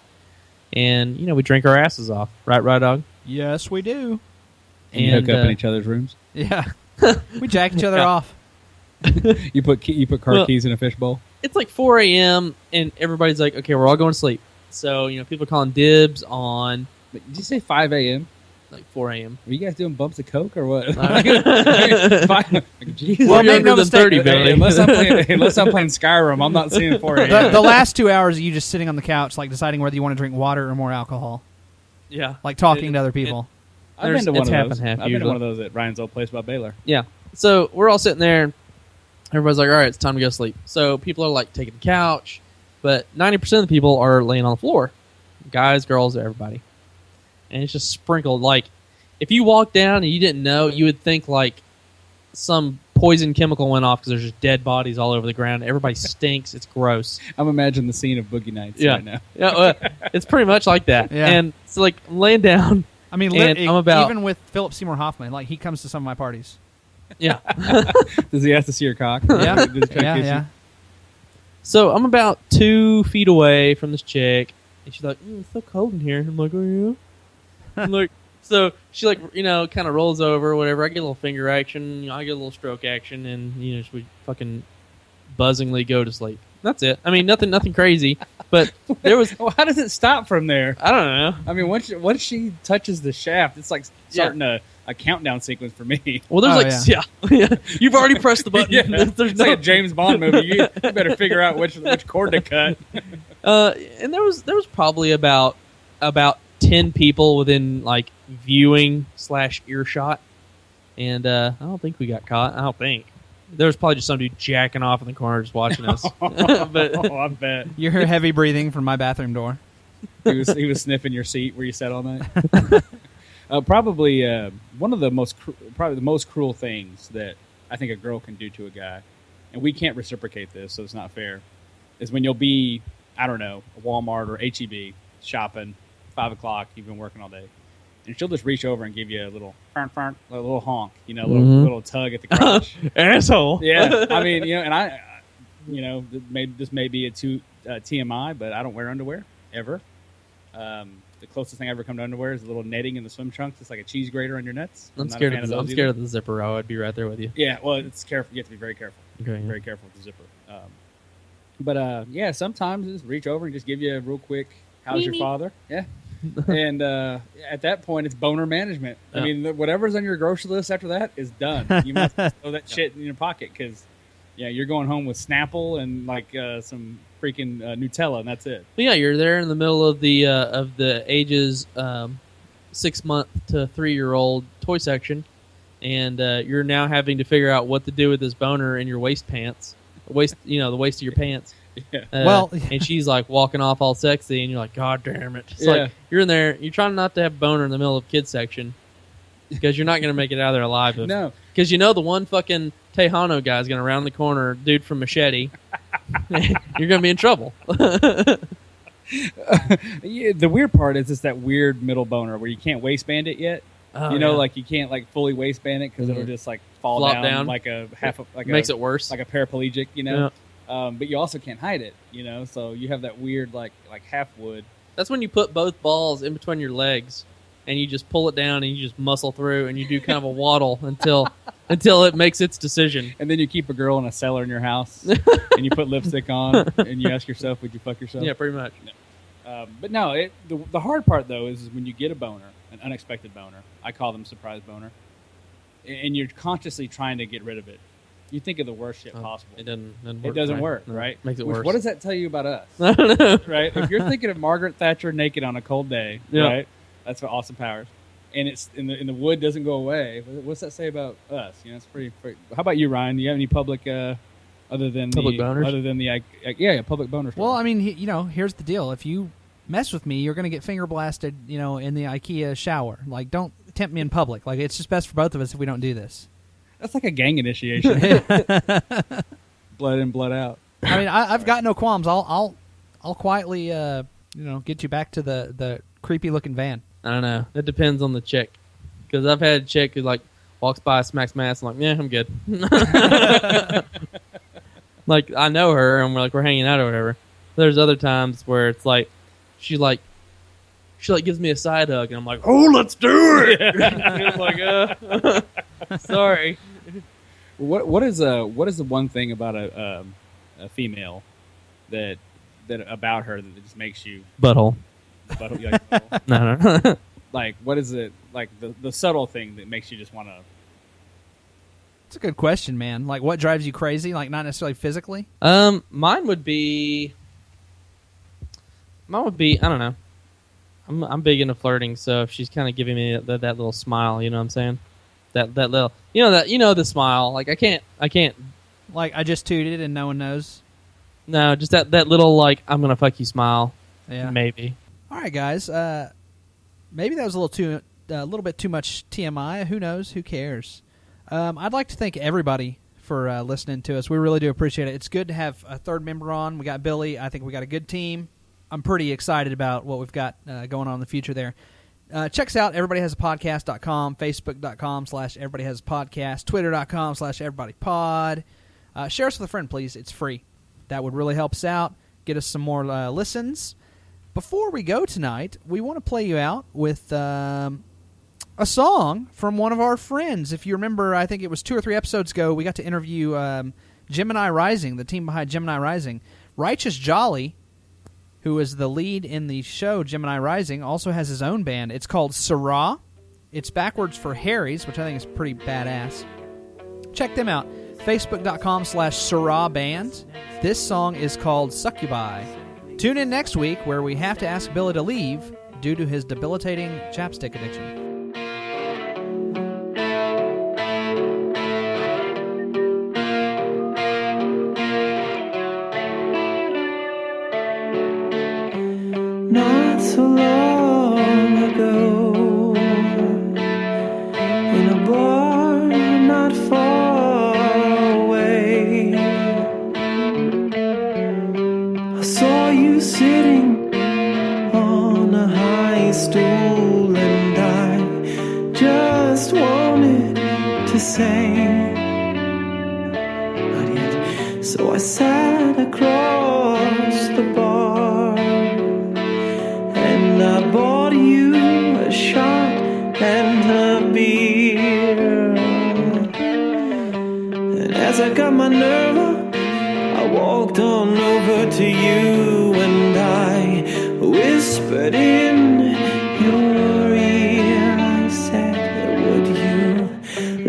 and we drink our asses off. Right, dog? Yes, we do. And you hook up in each other's rooms. Yeah, we jack each other off. You put car keys in a fishbowl. It's like 4 a.m. and everybody's like, okay, we're all going to sleep. So people are calling dibs on. Did you say 5 a.m.? Like 4 a.m. Are you guys doing bumps of coke or what? Well, We're make younger no than mistake, 30, Billy. unless I'm playing Skyrim, I'm not seeing 4 a.m. The last 2 hours of you just sitting on the couch, like deciding whether you want to drink water or more alcohol, Yeah. like talking to other people. I've been to one It's of half those. and half, I've been to usually. one of those at Ryan's old place by Baylor. Yeah. So we're all sitting there, and everybody's like, all right, it's time to go sleep. So people are like taking the couch, but 90% of the people are laying on the floor. Guys, girls, everybody. And it's just sprinkled. Like, if you walk down and you didn't know, you would think like some poison chemical went off because there's just dead bodies all over the ground. Everybody stinks. It's gross. I'm imagining the scene of Boogie Nights right now. Yeah, it's pretty much like that. Yeah. And so like I'm laying down. I mean, And I'm about- even with Philip Seymour Hoffman, like he comes to some of my parties. Yeah. Does he have to see your cock? Yeah, Does he try to yeah, kiss you? yeah. So I'm about 2 feet away from this chick, and she's like, "It's so cold in here." I'm like, "Oh yeah." I'm like, so she like kind of rolls over, whatever. I get a little finger action, I get a little stroke action, and we fucking buzzingly go to sleep. That's it. I mean, nothing crazy, but there was. Well, how does it stop from there? I don't know. I mean, once she touches the shaft, it's like starting a countdown sequence for me. Well, there's yeah. You've already pressed the button. Yeah. There's It's like a James Bond movie. You better figure out which cord to cut. And there was probably about 10 people within like viewing / earshot, and I don't think we got caught. I don't think there was probably just some dude jacking off in the corner just watching us. But I bet You hear heavy breathing from my bathroom door. he was sniffing your seat where you sat all night. Probably one of the most cruel things that I think a girl can do to a guy, and we can't reciprocate this, so it's not fair, is when you'll be, I don't know, Walmart or HEB shopping, 5 o'clock, you've been working all day, and she'll just reach over and give you a little a little honk, a little tug at the crotch. asshole. Yeah, I mean, and I, this may be a TMI, but I don't wear underwear ever. The closest thing I ever come to underwear is a little netting in the swim trunks. It's like a cheese grater on your nuts. I'm not a scared fan of those I'm either. scared of the zipper. I would be right there with you. Yeah, well, it's careful. You have to be very careful. Okay, yeah. Very careful with the zipper. But sometimes just reach over and just give you a real quick, "How's your father?" Yeah. And at that point, it's boner management. Yeah. I mean, whatever's on your grocery list after that is done. You must throw that shit in your pocket because, you're going home with Snapple and like some freaking Nutella, and that's it. But yeah, you're there in the middle of the ages 6 month to 3 year old toy section, and you're now having to figure out what to do with this boner in your waist pants, the waist of your pants. Yeah. And she's like walking off all sexy, and you're like, God damn it! It's like you're in there, you're trying not to have boner in the middle of kids section because you're not going to make it out of there alive. No, because the one fucking Tejano guy's going to round the corner, dude from Machete. You're going to be in trouble. The weird part is it's that weird middle boner where you can't waistband it yet. Like you can't like fully waistband it because it'll just like fall Flop down like a half of like makes it worse, like a paraplegic. Yeah. But you also can't hide it. So you have that weird like half wood. That's when you put both balls in between your legs and you just pull it down and you just muscle through and you do kind of a waddle until it makes its decision. And then you keep a girl in a cellar in your house and you put lipstick on and you ask yourself, would you fuck yourself? Yeah, pretty much. No. But no, the hard part though is when you get a boner, an unexpected boner. I call them surprise boner, and you're consciously trying to get rid of it. You think of the worst shit possible. It doesn't work. It doesn't work, No, right? Makes it worse. What does that tell you about us? I don't know. Right? If you're thinking of Margaret Thatcher naked on a cold day, right? That's what Austin Powers. And it's in the wood doesn't go away. What's that say about us? It's pretty. How about you, Ryan? Do you have any public other than public boners? Other than the public boners? Well, I mean, here's the deal. If you mess with me, you're going to get finger blasted, in the IKEA shower. Like, don't tempt me in public. Like, it's just best for both of us if we don't do this. That's like a gang initiation. Blood in, blood out. I mean, I've got no qualms. I'll quietly, get you back to the creepy looking van. I don't know. It depends on the chick. Because I've had a chick who, like, walks by, smacks my ass, and I'm like, yeah, I'm good. Like, I know her, and we're hanging out or whatever. There's other times where it's like, she gives me a side hug, and I'm like, oh, let's do it! And I'm like, sorry. What is the one thing about a female that about her that just makes you butthole? You like butthole? No. Like, what is it? Like the subtle thing that makes you just want to? It's a good question, man. Like, what drives you crazy? Like, not necessarily physically. Mine would be. I don't know. I'm big into flirting, so if she's kind of giving me that little smile, you know what I'm saying? That little, the smile. Like I can't. Like, I just tooted and no one knows. No, just that little like I'm gonna fuck you smile. Yeah, maybe. All right, guys. Maybe that was a little bit too much TMI. Who knows? Who cares? I'd like to thank everybody for listening to us. We really do appreciate it. It's good to have a third member on. We got Billy. I think we got a good team. I'm pretty excited about what we've got going on in the future there. Check us out, everybodyhasapodcast.com, facebook.com/everybodyhaspodcast, twitter.com/everybodypod. Share us with a friend, please. It's free. That would really help us out. Get us some more listens. Before we go tonight, we want to play you out with a song from one of our friends. If you remember, I think it was 2 or 3 episodes ago, we got to interview Gemini Rising, the team behind Gemini Rising. Righteous Jolly, who is the lead in the show Gemini Rising, also has his own band. It's called Syrah. It's backwards for Harry's, which I think is pretty badass. Check them out. Facebook.com/Syrah Band. This song is called Succubi. Tune in next week where we have to ask Billy to leave due to his debilitating chapstick addiction. Not so long ago, in a bar not far away, I saw you sitting on a high stool, and I just wanted to say, not yet. So I sat across the bar, I bought you a shot and a beer. And as I got my nerve up, I walked on over to you, and I whispered in your ear. I said, would you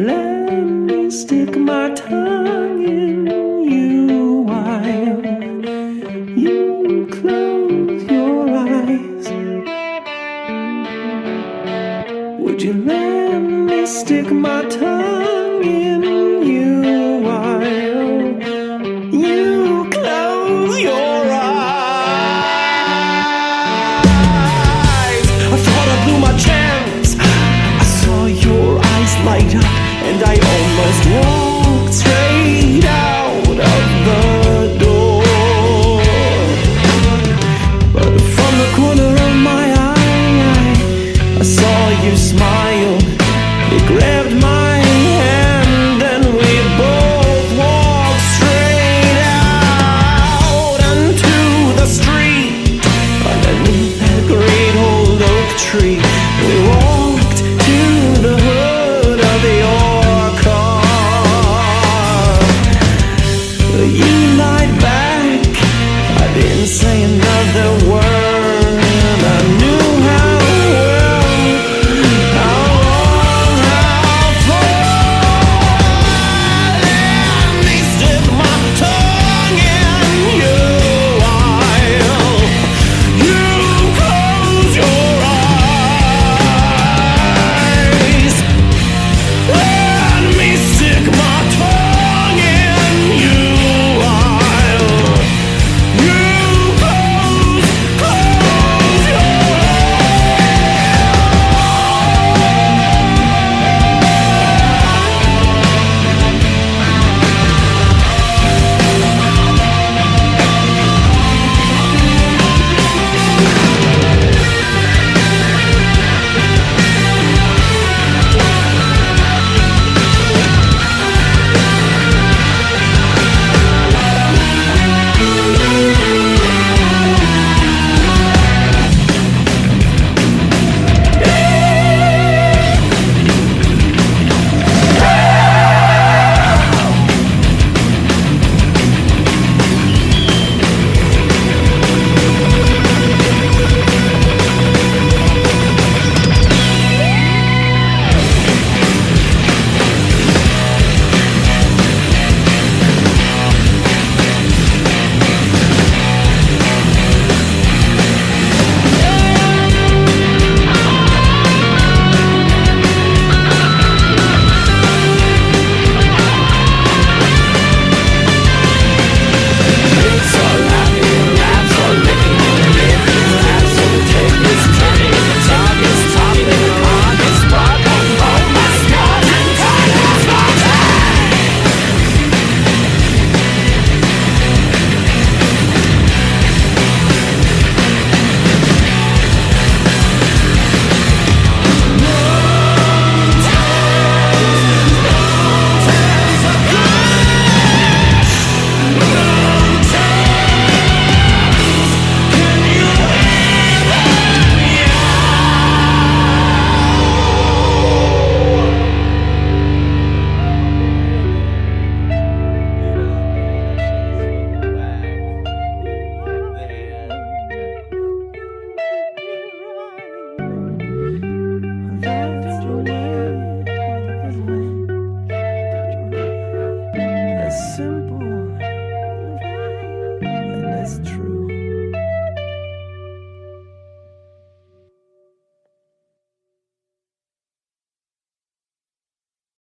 let me stick my tongue in you while you close your eyes? Would you let me stick my tongue in you while you close your eyes. I thought I blew my chance. I saw your eyes light up, and I almost walked straight out of the door. But from the corner of my eye, I saw you smile. You grabbed my hand, and we both walked straight out onto the street. Underneath that great old oak tree, we walked to the hood of your car. You lied back, I didn't say another word. I knew how well, how long, how far. Let me stick my tongue in you while you close your eyes. Let me stick my tongue in you while you close your As simple and as true.